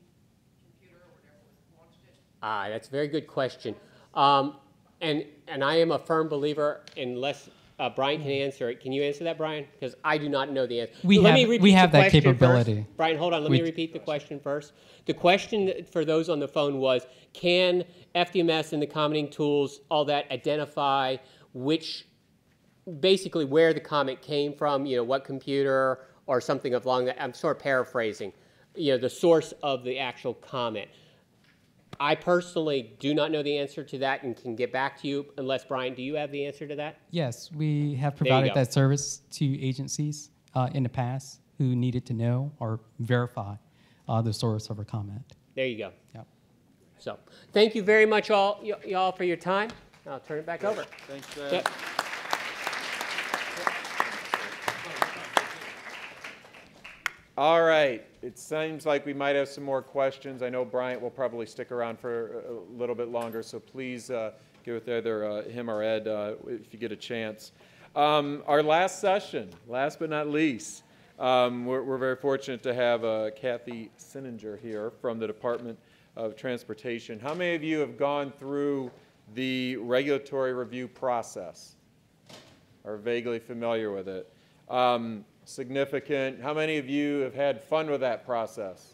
[SPEAKER 8] computer or whatever launched it?
[SPEAKER 4] That's a very good question. And I am a firm believer, unless Brian can answer it. Can you answer that, Brian? Because I do not know the answer.
[SPEAKER 6] We have that capability.
[SPEAKER 4] First. Brian, hold on. Let me repeat the question first. The question for those on the phone was, can FDMS and the commenting tools, all that, identify basically where the comment came from, what computer or something along that? I'm sort of paraphrasing, the source of the actual comment. I personally do not know the answer to that and can get back to you, unless, Brian, do you have the answer to that?
[SPEAKER 6] Yes, we have provided that service to agencies in the past who needed to know or verify the source of a comment.
[SPEAKER 4] There you go.
[SPEAKER 6] Yep.
[SPEAKER 4] So thank you very much, y'all, for your time. I'll turn it back over.
[SPEAKER 1] Thanks,
[SPEAKER 4] Yep.
[SPEAKER 1] All right. It seems like we might have some more questions. I know Bryant will probably stick around for a little bit longer, so please get with either him or Ed if you get a chance. Our last session, last but not least, we're very fortunate to have Kathy Sininger here from the Department of Transportation. How many of you have gone through the regulatory review process? Are vaguely familiar with it? Significant. How many of you have had fun with that process?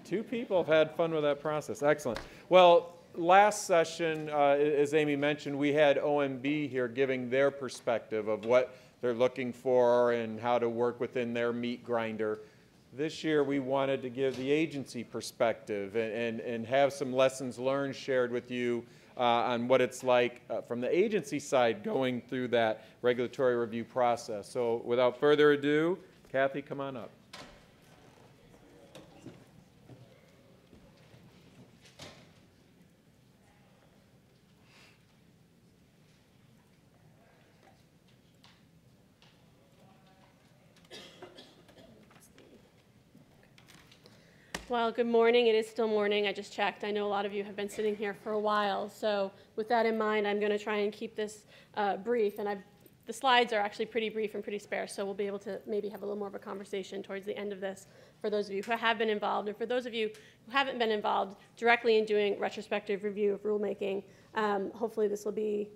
[SPEAKER 1] 2 people have had fun with that process. Excellent. Well, last session, as Amy mentioned, we had OMB here giving their perspective of what they're looking for and how to work within their meat grinder. This year, we wanted to give the agency perspective and have some lessons learned shared with you on what it's like from the agency side going through that regulatory review process. So without further ado, Kathy, come on up.
[SPEAKER 9] Well, good morning. It is still morning. I just checked. I know a lot of you have been sitting here for a while. So with that in mind, I'm going to try and keep this brief. And the slides are actually pretty brief and pretty sparse, so we'll be able to maybe have a little more of a conversation towards the end of this for those of you who have been involved. And for those of you who haven't been involved directly in doing retrospective review of rulemaking, hopefully this will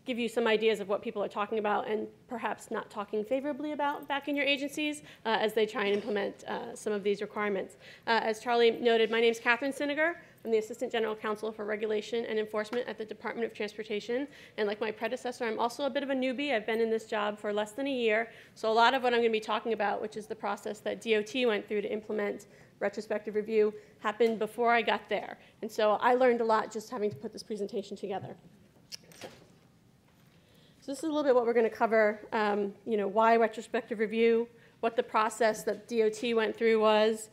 [SPEAKER 9] give you some ideas of what people are talking about and perhaps not talking favorably about back in your agencies as they try and implement some of these requirements. As Charlie noted, my name is Catherine Sininger. I'm the Assistant General Counsel for Regulation and Enforcement at the Department of Transportation. And like my predecessor, I'm also a bit of a newbie. I've been in this job for less than a year. So a lot of what I'm going to be talking about, which is the process that DOT went through to implement retrospective review, happened before I got there. And so I learned a lot just having to put this presentation together. So this is a little bit what we're going to cover, why retrospective review, what the process that DOT went through was,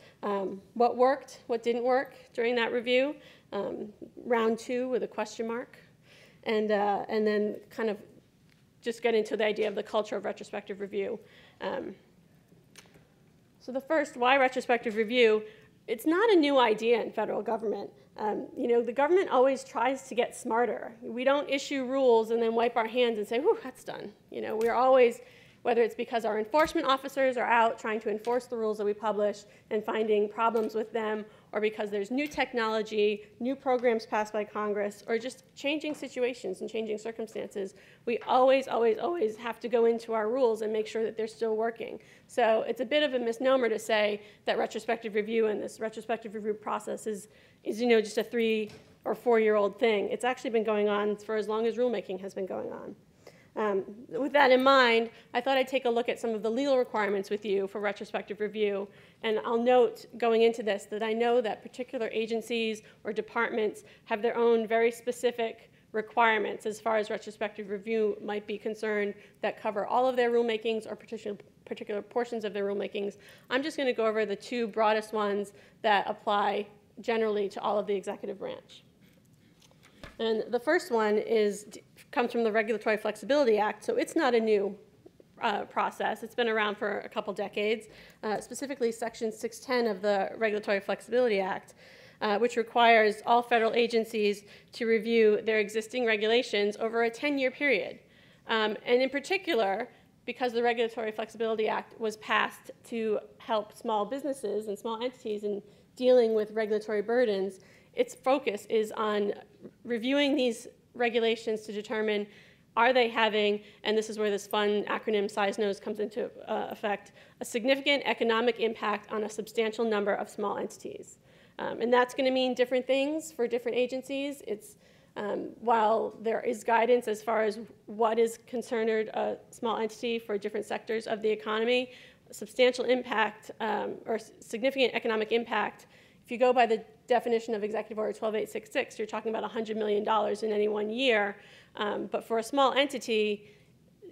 [SPEAKER 9] what worked, what didn't work during that review, round 2 with a question mark, and then kind of just get into the idea of the culture of retrospective review. So the first, why retrospective review? It's not a new idea in federal government. The government always tries to get smarter. We don't issue rules and then wipe our hands and say, whew, that's done. We're always, whether it's because our enforcement officers are out trying to enforce the rules that we publish and finding problems with them, or because there's new technology, new programs passed by Congress, or just changing situations and changing circumstances, we always, always, always have to go into our rules and make sure that they're still working. So it's a bit of a misnomer to say that retrospective review and this retrospective review process is just a 3 or 4-year-old thing. It's actually been going on for as long as rulemaking has been going on. With that in mind, I thought I'd take a look at some of the legal requirements with you for retrospective review. And I'll note going into this that I know that particular agencies or departments have their own very specific requirements as far as retrospective review might be concerned that cover all of their rulemakings or particular portions of their rulemakings. I'm just going to go over the two broadest ones that apply generally to all of the executive branch. And the first one comes from the Regulatory Flexibility Act, so it's not a new process. It's been around for a couple decades, specifically Section 610 of the Regulatory Flexibility Act, which requires all federal agencies to review their existing regulations over a 10-year period. And in particular, because the Regulatory Flexibility Act was passed to help small businesses and small entities in dealing with regulatory burdens, its focus is on reviewing these regulations to determine, are they having, and this is where this fun acronym SIZE-NOS comes into effect, a significant economic impact on a substantial number of small entities. And that's going to mean different things for different agencies. It's, while there is guidance as far as what is considered a small entity for different sectors of the economy, substantial impact or significant economic impact, if you go by the definition of Executive Order 12866, you're talking about $100 million in any one year. But for a small entity,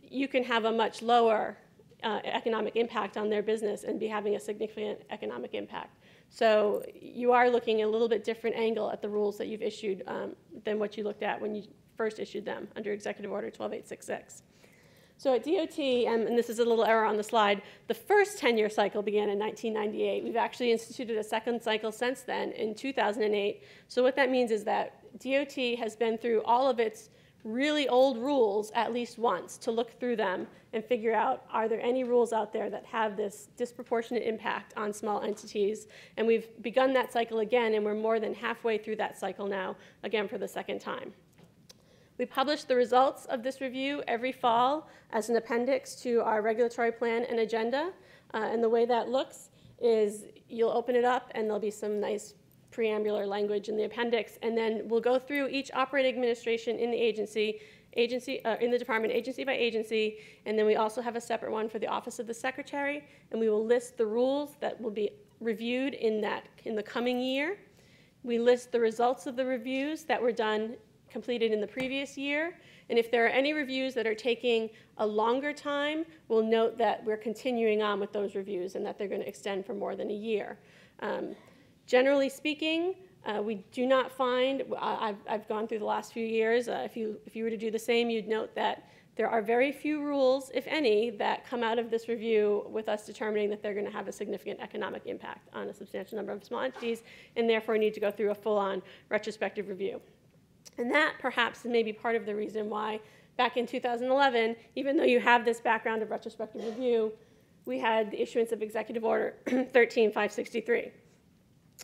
[SPEAKER 9] you can have a much lower economic impact on their business and be having a significant economic impact. So you are looking at a little bit different angle at the rules that you've issued than what you looked at when you first issued them under Executive Order 12866. So at DOT, and this is a little error on the slide, the first 10-year cycle began in 1998. We've actually instituted a second cycle since then in 2008. So what that means is that DOT has been through all of its really old rules at least once to look through them and figure out, are there any rules out there that have this disproportionate impact on small entities? And we've begun that cycle again, and we're more than halfway through that cycle now, again for the second time. We publish the results of this review every fall as an appendix to our regulatory plan and agenda. And the way that looks is you'll open it up and there'll be some nice preambular language in the appendix, and then we'll go through each operating administration in the in the department, agency by agency, and then we also have a separate one for the Office of the Secretary, and we will list the rules that will be reviewed in the coming year. We list the results of the reviews that were completed in the previous year, and if there are any reviews that are taking a longer time, we'll note that we're continuing on with those reviews and that they're going to extend for more than a year. Generally speaking, we do not find, I've gone through the last few years, if you were to do the same, you'd note that there are very few rules, if any, that come out of this review with us determining that they're going to have a significant economic impact on a substantial number of small entities and therefore need to go through a full-on retrospective review. And that perhaps may be part of the reason why back in 2011, even though you have this background of retrospective review, we had the issuance of Executive Order 13563.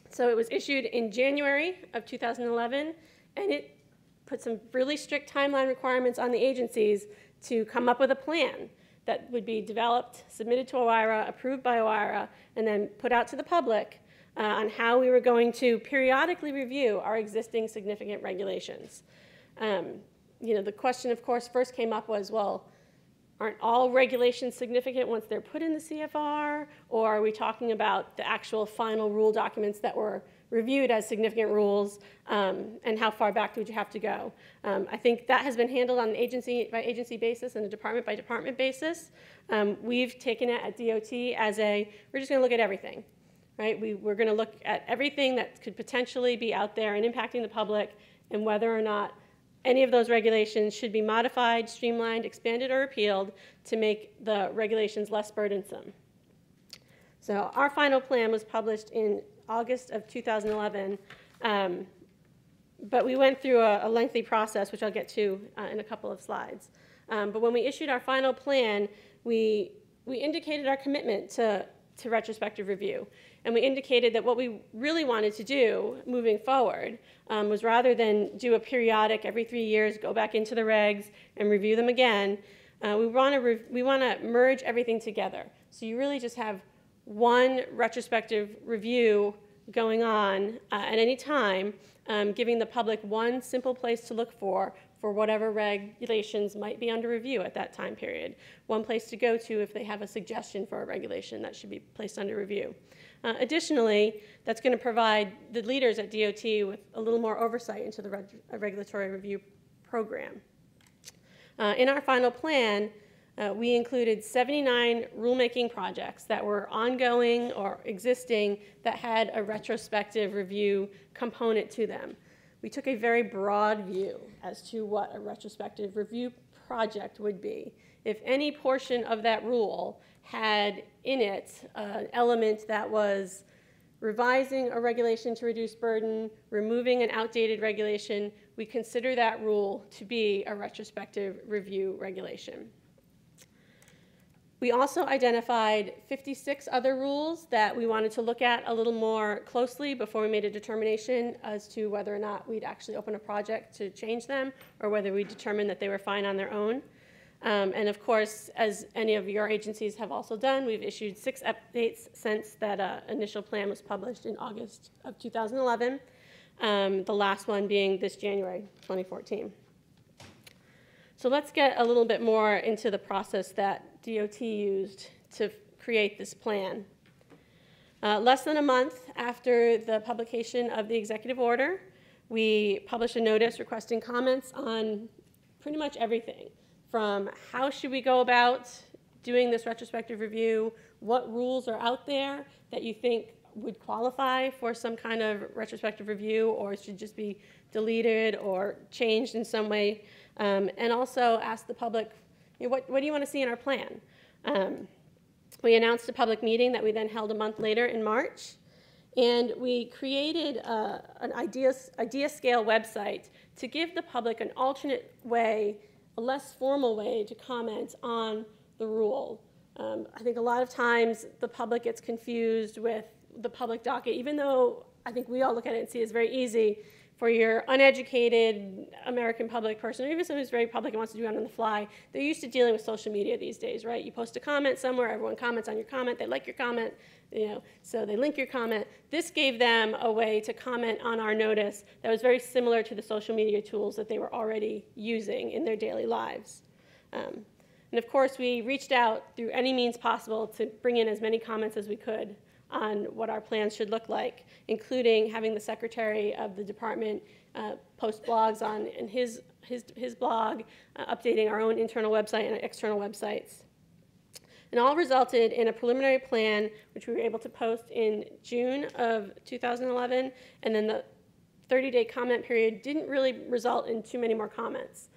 [SPEAKER 9] So it was issued in January of 2011, and it put some really strict timeline requirements on the agencies to come up with a plan that would be developed, submitted to OIRA, approved by OIRA, and then put out to the public on how we were going to periodically review our existing significant regulations. The question, of course, first came up was, well, aren't all regulations significant once they're put in the CFR, or are we talking about the actual final rule documents that were reviewed as significant rules, and how far back would you have to go? I think that has been handled on an agency-by-agency basis and a department-by-department basis. We've taken it at DOT as we're just going to look at everything, right? We're going to look at everything that could potentially be out there and impacting the public, and whether or not any of those regulations should be modified, streamlined, expanded, or repealed to make the regulations less burdensome. So our final plan was published in August of 2011, but we went through a lengthy process, which I'll get to in a couple of slides. But when we issued our final plan, we indicated our commitment to retrospective review. And we indicated that what we really wanted to do moving forward was, rather than do a periodic every 3 years, go back into the regs and review them again, we want to merge everything together. So you really just have one retrospective review going on at any time, giving the public one simple place to look for whatever regulations might be under review at that time period. One place to go to if they have a suggestion for a regulation that should be placed under review. Additionally, that's going to provide the leaders at DOT with a little more oversight into the regulatory review program. In our final plan, we included 79 rulemaking projects that were ongoing or existing that had a retrospective review component to them. We took a very broad view as to what a retrospective review project would be. If any portion of that rule had in it an element that was revising a regulation to reduce burden, removing an outdated regulation, we consider that rule to be a retrospective review regulation. We also identified 56 other rules that we wanted to look at a little more closely before we made a determination as to whether or not we'd actually open a project to change them or whether we determined that they were fine on their own. And of course, as any of your agencies have also done, we've issued 6 updates since that initial plan was published in August of 2011, the last one being this January 2014. So let's get a little bit more into the process that DOT used to create this plan. Less than a month after the publication of the executive order, we published a notice requesting comments on pretty much everything, from how should we go about doing this retrospective review, what rules are out there that you think would qualify for some kind of retrospective review or should just be deleted or changed in some way, and also ask the public, what do you want to see in our plan? We announced a public meeting that we then held a month later in March, and we created an idea scale website to give the public an alternate way, a less formal way to comment on the rule. I think a lot of times the public gets confused with the public docket, even though I think we all look at it and see it's very easy for your uneducated American public person, or even someone who's very public and wants to do it on the fly. They're used to dealing with social media these days, right? You post a comment somewhere, everyone comments on your comment, they like your comment, so they link your comment. This gave them a way to comment on our notice that was very similar to the social media tools that they were already using in their daily lives. And of course, we reached out through any means possible to bring in as many comments as we could on what our plans should look like, including having the secretary of the department post blogs on in his blog, updating our own internal website and external websites. And all resulted in a preliminary plan, which we were able to post in June of 2011, and then the 30-day comment period didn't really result in too many more comments.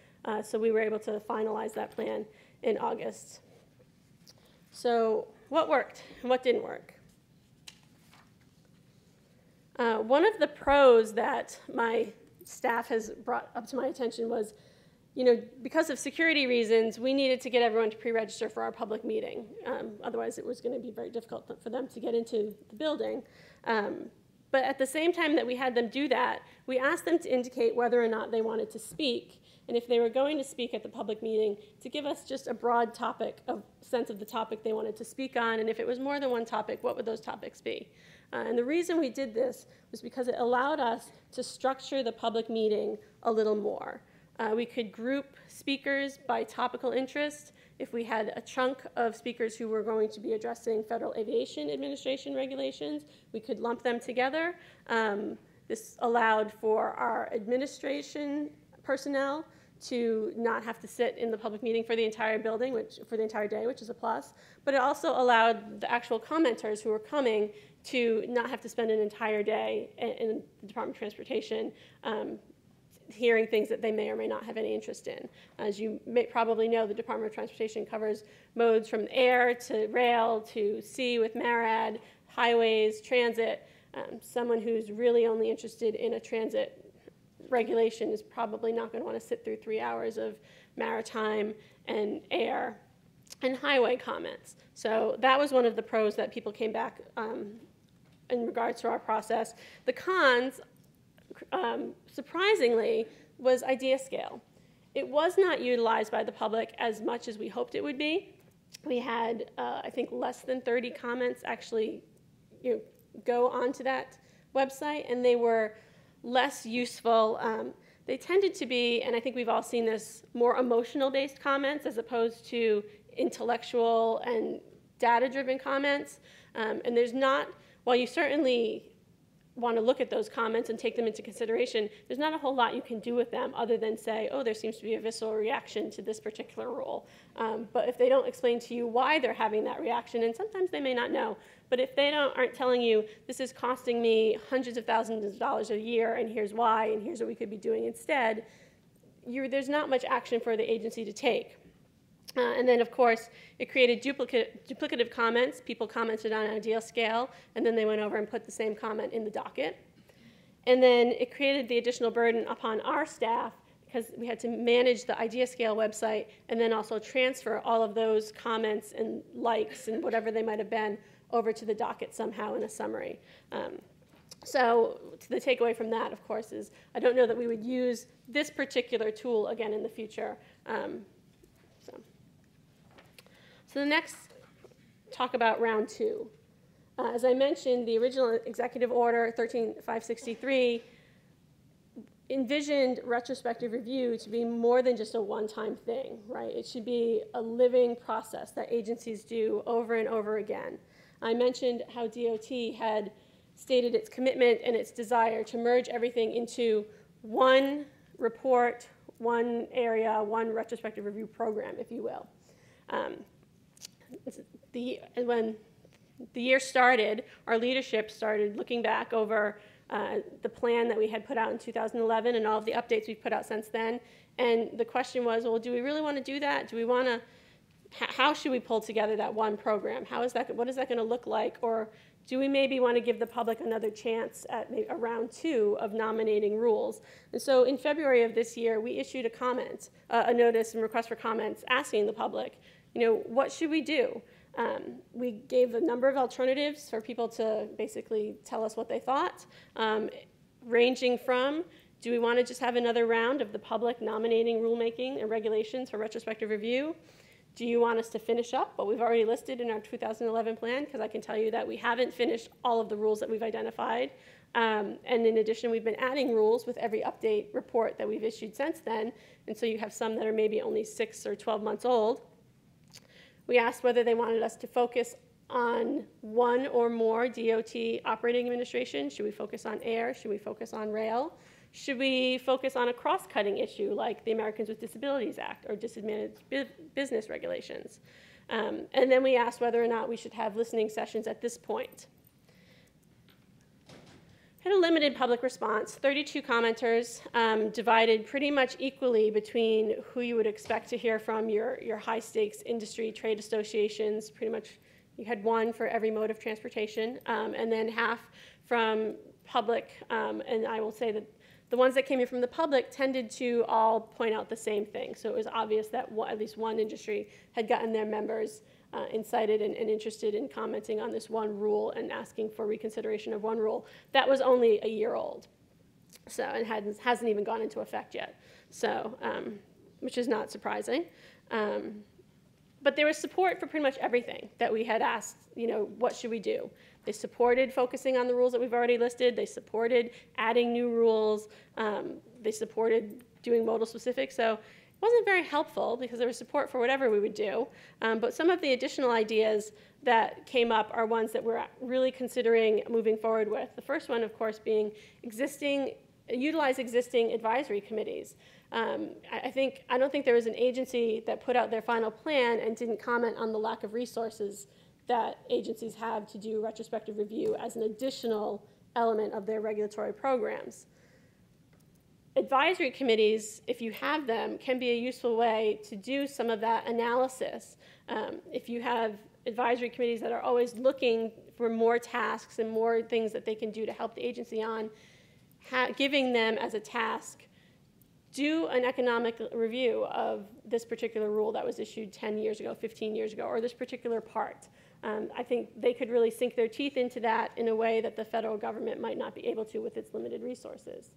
[SPEAKER 9] So we were able to finalize that plan in August. So what worked and what didn't work? One of the pros that my staff has brought up to my attention was, because of security reasons, we needed to get everyone to pre-register for our public meeting. Otherwise, it was going to be very difficult for them to get into the building. But at the same time that we had them do that, we asked them to indicate whether or not they wanted to speak, and if they were going to speak at the public meeting, to give us just a broad topic, a sense of the topic they wanted to speak on, and if it was more than one topic, what would those topics be? And the reason we did this was because it allowed us to structure the public meeting a little more. We could group speakers by topical interest. If we had a chunk of speakers who were going to be addressing Federal Aviation Administration regulations, we could lump them together. This allowed for our administration personnel to not have to sit in the public meeting for the entire building, for the entire day, which is a plus. But it also allowed the actual commenters who were coming to not have to spend an entire day in the Department of Transportation hearing things that they may or may not have any interest in. As you may probably know, the Department of Transportation covers modes from air to rail to sea with MARAD, highways, transit. Someone who's really only interested in a transit regulation is probably not going to want to sit through 3 hours of maritime and air and highway comments. So that was one of the pros that people came back in regards to our process. The cons, surprisingly, was idea scale. It was not utilized by the public as much as we hoped it would be. We had, I think, less than 30 comments actually go onto that website, and they were less useful. They tended to be, and I think we've all seen this, more emotional-based comments as opposed to intellectual and data-driven comments. And there's not, while you certainly want to look at those comments and take them into consideration, there's not a whole lot you can do with them other than say, oh, there seems to be a visceral reaction to this particular rule. But if they don't explain to you why they're having that reaction, and sometimes they may not know, but if they aren't telling you, this is costing me hundreds of thousands of dollars a year, and here's why, and here's what we could be doing instead, there's not much action for the agency to take. And then, of course, it created duplicative comments. People commented on an ideal scale, and then they went over and put the same comment in the docket. And then it created the additional burden upon our staff because we had to manage the idea scale website and then also transfer all of those comments and likes and whatever they might have been over to the docket somehow in a summary. So the takeaway from that, of course, is I don't know that we would use this particular tool again in the future. So the next, talk about round 2. As I mentioned, the original Executive Order 13563 envisioned retrospective review to be more than just a one-time thing, right? It should be a living process that agencies do over and over again. I mentioned how DOT had stated its commitment and its desire to merge everything into one report, one area, one retrospective review program, if you will. When the year started, our leadership started looking back over the plan that we had put out in 2011 and all of the updates we've put out since then. And the question was, well, do we really want to do that? Do we want to, how should we pull together that one program? How is that, what is that going to look like? Or do we maybe want to give the public another chance at maybe a round 2 of nominating rules? And so in February of this year, we issued a notice and request for comments asking the public, what should we do? We gave a number of alternatives for people to basically tell us what they thought, ranging from, do we want to just have another round of the public nominating rulemaking and regulations for retrospective review? Do you want us to finish up what we've already listed in our 2011 plan? Because I can tell you that we haven't finished all of the rules that we've identified. And in addition, we've been adding rules with every update report that we've issued since then. And so you have some that are maybe only 6 or 12 months old. We asked whether they wanted us to focus on one or more DOT operating administration. Should we focus on air? Should we focus on rail? Should we focus on a cross-cutting issue like the Americans with Disabilities Act or disadvantaged business regulations? And then we asked whether or not we should have listening sessions at this point. Had a limited public response, 32 commenters, divided pretty much equally between who you would expect to hear from, your high-stakes industry trade associations. Pretty much you had one for every mode of transportation, and then half from public. And I will say that the ones that came in from the public tended to all point out the same thing. So it was obvious that at least one industry had gotten their members incited and interested in commenting on this one rule and asking for reconsideration of one rule. That was only a year old, so and hasn't even gone into effect yet, so which is not surprising. But there was support for pretty much everything that we had asked, what should we do? They supported focusing on the rules that we've already listed. They supported adding new rules. They supported doing modal specific. So it wasn't very helpful because there was support for whatever we would do. But some of the additional ideas that came up are ones that we're really considering moving forward with. The first one, of course, being utilize existing advisory committees. I don't think there was an agency that put out their final plan and didn't comment on the lack of resources that agencies have to do retrospective review as an additional element of their regulatory programs. Advisory committees, if you have them, can be a useful way to do some of that analysis. If you have advisory committees that are always looking for more tasks and more things that they can do to help the agency on, giving them as a task, do an economic review of this particular rule that was issued 10 years ago, 15 years ago, or this particular part. I think they could really sink their teeth into that in a way that the federal government might not be able to with its limited resources.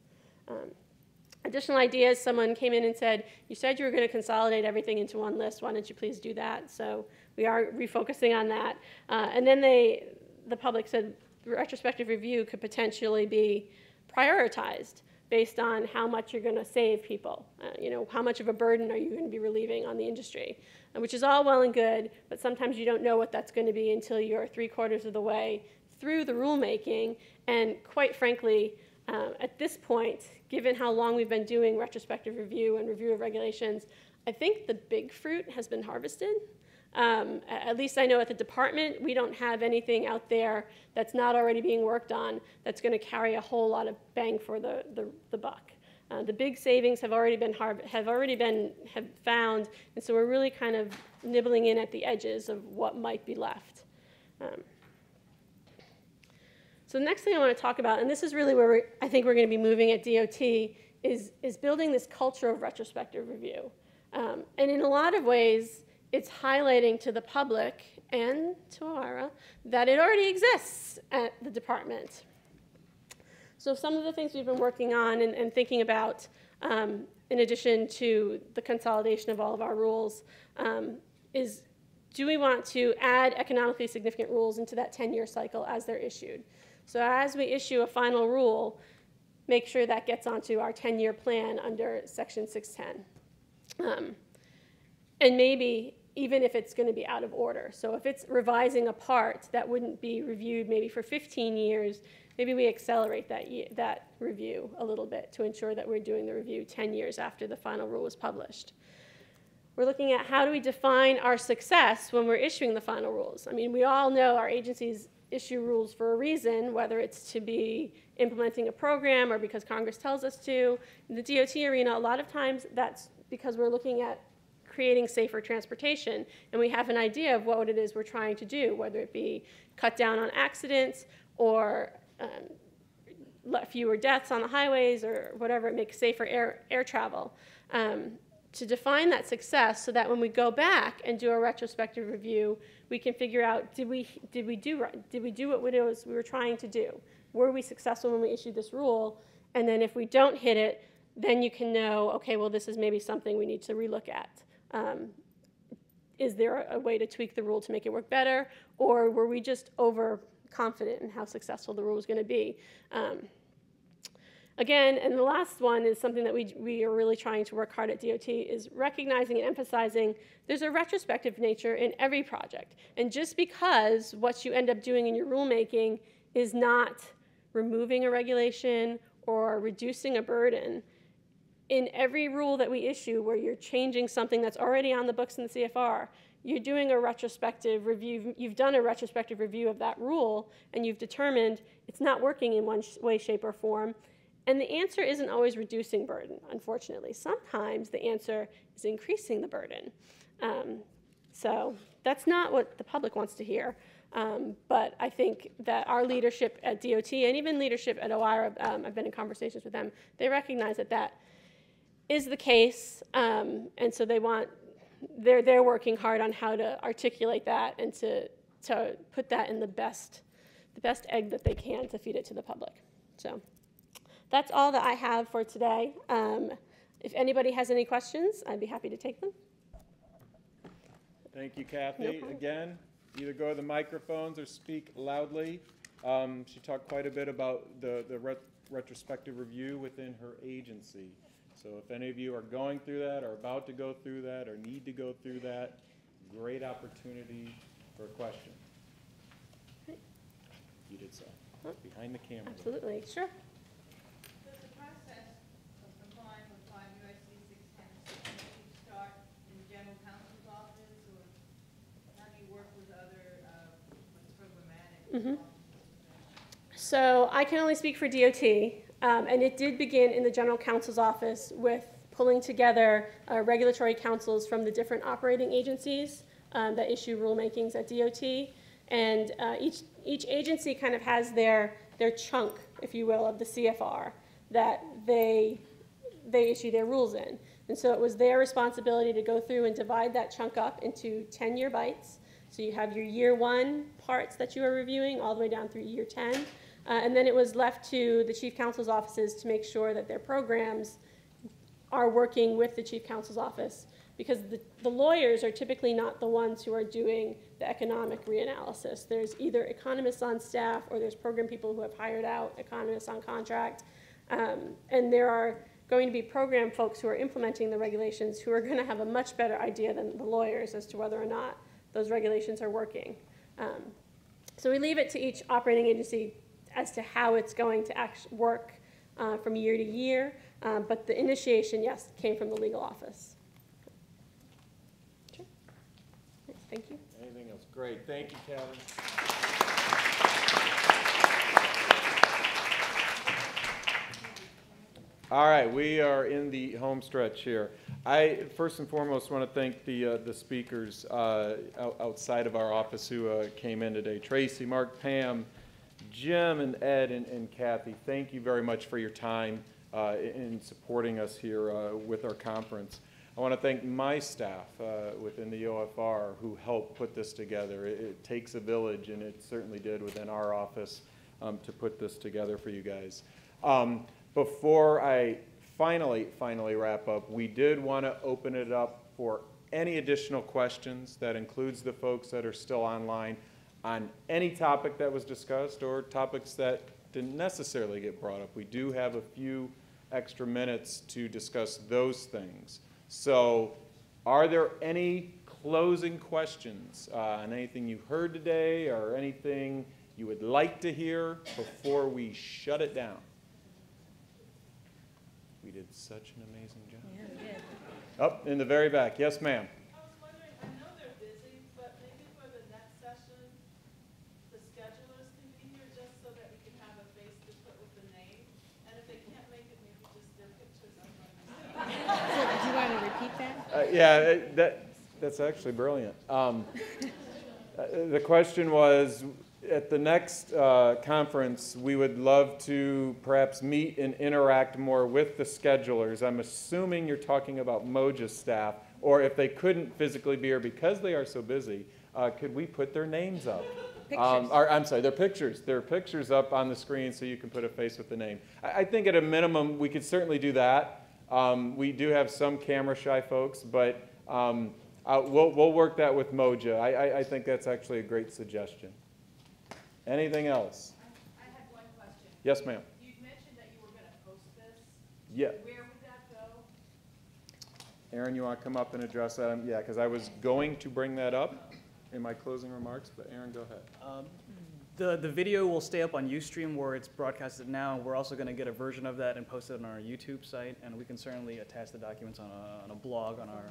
[SPEAKER 9] Additional ideas, someone came in and said, you said you were going to consolidate everything into one list. Why don't you please do that? So we are refocusing on that. And then the public said retrospective review could potentially be prioritized based on how much you're going to save people. How much of a burden are you going to be relieving on the industry? Which is all well and good, but sometimes you don't know what that's going to be until you're 3/4 of the way through the rulemaking, and quite frankly, at this point, given how long we've been doing retrospective review and review of regulations, I think the big fruit has been harvested. At least I know at the department, we don't have anything out there that's not already being worked on that's going to carry a whole lot of bang for the buck. The big savings have already been found, and so we're really kind of nibbling in at the edges of what might be left. So the next thing I want to talk about, and this is really where I think we're going to be moving at DOT, is building this culture of retrospective review. And in a lot of ways, it's highlighting to the public and to OIRA that it already exists at the department. So some of the things we've been working on and thinking about, in addition to the consolidation of all of our rules, is do we want to add economically significant rules into that 10-year cycle as they're issued? So as we issue a final rule, make sure that gets onto our 10-year plan under Section 610. And maybe even if it's going to be out of order. So if it's revising a part that wouldn't be reviewed maybe for 15 years, maybe we accelerate that review a little bit to ensure that we're doing the review 10 years after the final rule was published. We're looking at how do we define our success when we're issuing the final rules. I mean, we all know our agencies issue rules for a reason, whether it's to be implementing a program or because Congress tells us to. In the DOT arena, a lot of times that's because we're looking at creating safer transportation, and we have an idea of what it is we're trying to do, whether it be cut down on accidents or fewer deaths on the highways or whatever, it makes safer air travel. To define that success so that when we go back and do a retrospective review, we can figure out, did we do right? Did we do what it was we were trying to do? Were we successful when we issued this rule? And then if we don't hit it, then you can know, okay, well, this is maybe something we need to relook at. Is there a way to tweak the rule to make it work better? Or were we just overconfident in how successful the rule was going to be? Again, and the last one is something that we are really trying to work hard at DOT, is recognizing and emphasizing there's a retrospective nature in every project. And just because what you end up doing in your rulemaking is not removing a regulation or reducing a burden, in every rule that we issue where you're changing something that's already on the books in the CFR, you're doing a retrospective review. You've done a retrospective review of that rule, and you've determined it's not working in one way, shape, or form. And the answer isn't always reducing burden, unfortunately. Sometimes the answer is increasing the burden. So that's not what the public wants to hear. But I think that our leadership at DOT and even leadership at OIRA, I've been in conversations with them, they recognize that that is the case. And so they're working hard on how to articulate that and to put that in the best egg that they can to feed it to the public. So that's all that I have for today. If anybody has any questions, I'd be happy to take them.
[SPEAKER 1] Thank you, Kathy.
[SPEAKER 9] No problem.
[SPEAKER 1] Again, either go to the microphones or speak loudly. She talked quite a bit about the retrospective review within her agency. So if any of you are going through that or about to go through that or need to go through that, great opportunity for a question.
[SPEAKER 9] Great.
[SPEAKER 1] You did so. Behind the camera.
[SPEAKER 9] Absolutely, sure.
[SPEAKER 5] Does the process of complying with 5 U.S.C. 610 start in the general counsel's office, or how do you work with other programmatic?
[SPEAKER 9] So I can only speak for DOT, and it did begin in the general counsel's office with pulling together regulatory councils from the different operating agencies that issue rulemakings at DOT. And each agency kind of has their chunk, if you will, of the CFR that they issue their rules in. And so it was their responsibility to go through and divide that chunk up into 10-year bites. So you have your year 1 parts that you are reviewing all the way down through year 10. And then it was left to the chief counsel's offices to make sure that their programs are working with the chief counsel's office, because the lawyers are typically not the ones who are doing the economic reanalysis. There's either economists on staff or there's program people who have hired out economists on contract. And there are going to be program folks who are implementing the regulations who are going to have a much better idea than the lawyers as to whether or not those regulations are working. So we leave it to each operating agency as to how it's going to actually work from year to year, but the initiation, yes, came from the legal office. Sure. Thank you.
[SPEAKER 1] Anything else? Great. Thank you, Kevin. All right, we are in the home stretch here. I first and foremost want to thank the speakers outside of our office who came in today. Tracy, Mark, Pam, Jim, and Ed, and Kathy. Thank you very much for your time in supporting us here with our conference. I want to thank my staff within the OFR who helped put this together. It takes a village, and it certainly did within our office to put this together for you guys. Before I finally wrap up, we did want to open it up for any additional questions. That includes the folks that are still online on any topic that was discussed or topics that didn't necessarily get brought up. We do have a few extra minutes to discuss those things. So are there any closing questions on anything you heard today or anything you would like to hear before we shut it down? We did such an amazing job.
[SPEAKER 2] Yeah, we did.
[SPEAKER 1] Up in the very back. Yes, ma'am.
[SPEAKER 5] I was wondering, I know they're busy, but maybe for the next session, the schedulers can be here just so that we can have a face to put with the name. And if they can't make it, maybe just their pictures up on the screen.
[SPEAKER 2] So, do you want to repeat that?
[SPEAKER 1] Yeah, that's actually brilliant. The question was, at the next conference, we would love to perhaps meet and interact more with the schedulers. I'm assuming you're talking about Moja's staff, or if they couldn't physically be here because they are so busy, could we put their names up? I'm sorry, their pictures. Their pictures up on the screen so you can put a face with the name. I think at a minimum, we could certainly do that. We do have some camera shy folks, but we'll work that with Moja. I think that's actually a great suggestion. Anything else?
[SPEAKER 5] I had one question.
[SPEAKER 1] Yes, ma'am.
[SPEAKER 5] You mentioned that you were going to post this.
[SPEAKER 1] Yeah.
[SPEAKER 5] Where would that go?
[SPEAKER 1] Aaron, you want to come up and address that? Yeah, because I was going to bring that up in my closing remarks, but Aaron, go ahead.
[SPEAKER 10] The video will stay up on Ustream where it's broadcasted now. We're also going to get a version of that and post it on our YouTube site, and we can certainly attach the documents on a blog on our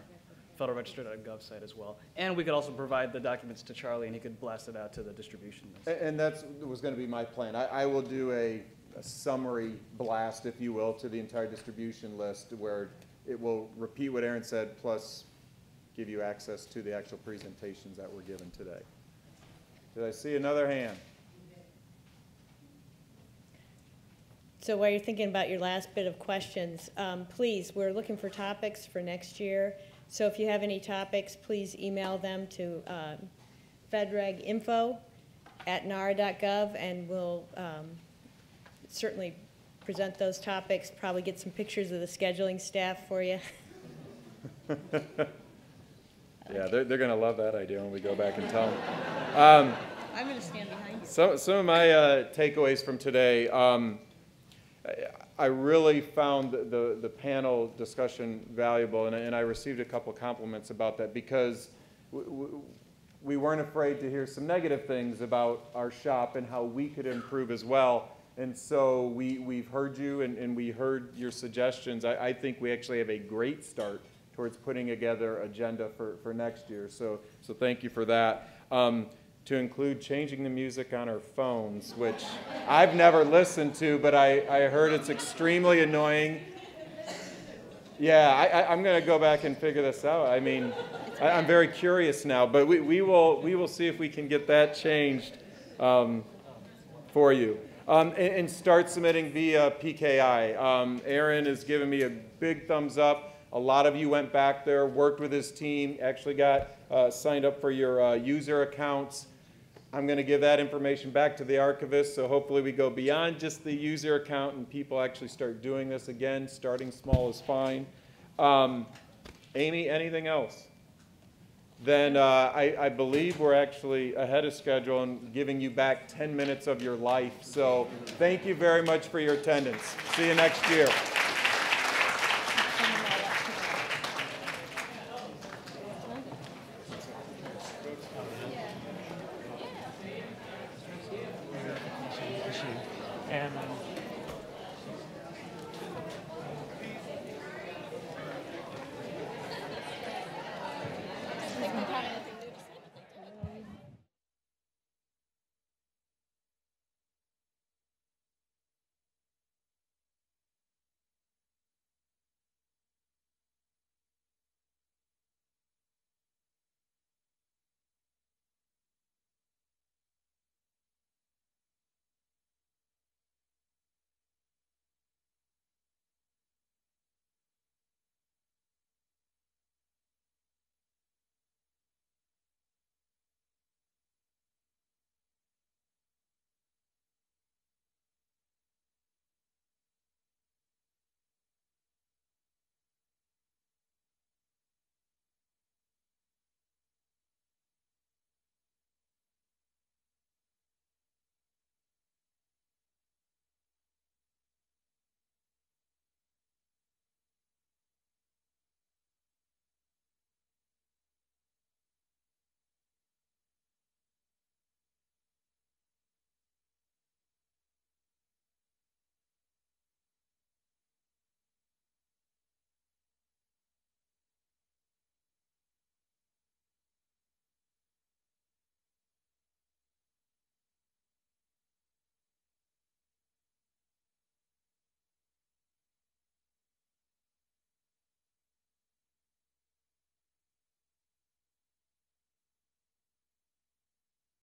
[SPEAKER 10] Federalregister.gov site as well. And we could also provide the documents to Charlie, and he could blast it out to the distribution list.
[SPEAKER 1] And that was going to be my plan. I will do a summary blast, if you will, to the entire distribution list where it will repeat what Aaron said, plus give you access to the actual presentations that were given today. Did I see another hand?
[SPEAKER 2] So while you're thinking about your last bit of questions, please, we're looking for topics for next year. So if you have any topics, please email them to fedreginfo@nara.gov, and we'll certainly present those topics, probably get some pictures of the scheduling staff for you.
[SPEAKER 1] Yeah, they're going to love that idea when we go back and tell them.
[SPEAKER 2] I'm going to stand behind you.
[SPEAKER 1] Some of my takeaways from today, I really found the panel discussion valuable, and I received a couple compliments about that because we weren't afraid to hear some negative things about our shop and how we could improve as well. And so we've heard you, and we heard your suggestions. I think we actually have a great start towards putting together an agenda for next year. So thank you for that. To include changing the music on our phones, which I've never listened to, but I heard it's extremely annoying. Yeah, I'm going to go back and figure this out. I mean, I'm very curious now, but we will see if we can get that changed for you. And start submitting via PKI. Aaron has given me a big thumbs up. A lot of you went back there, worked with his team, actually got signed up for your user accounts. I'm going to give that information back to the archivist, so hopefully we go beyond just the user account and people actually start doing this again. Starting small is fine. Amy, anything else? Then I believe we're actually ahead of schedule and giving you back 10 minutes of your life. So thank you very much for your attendance. See you next year.
[SPEAKER 11] and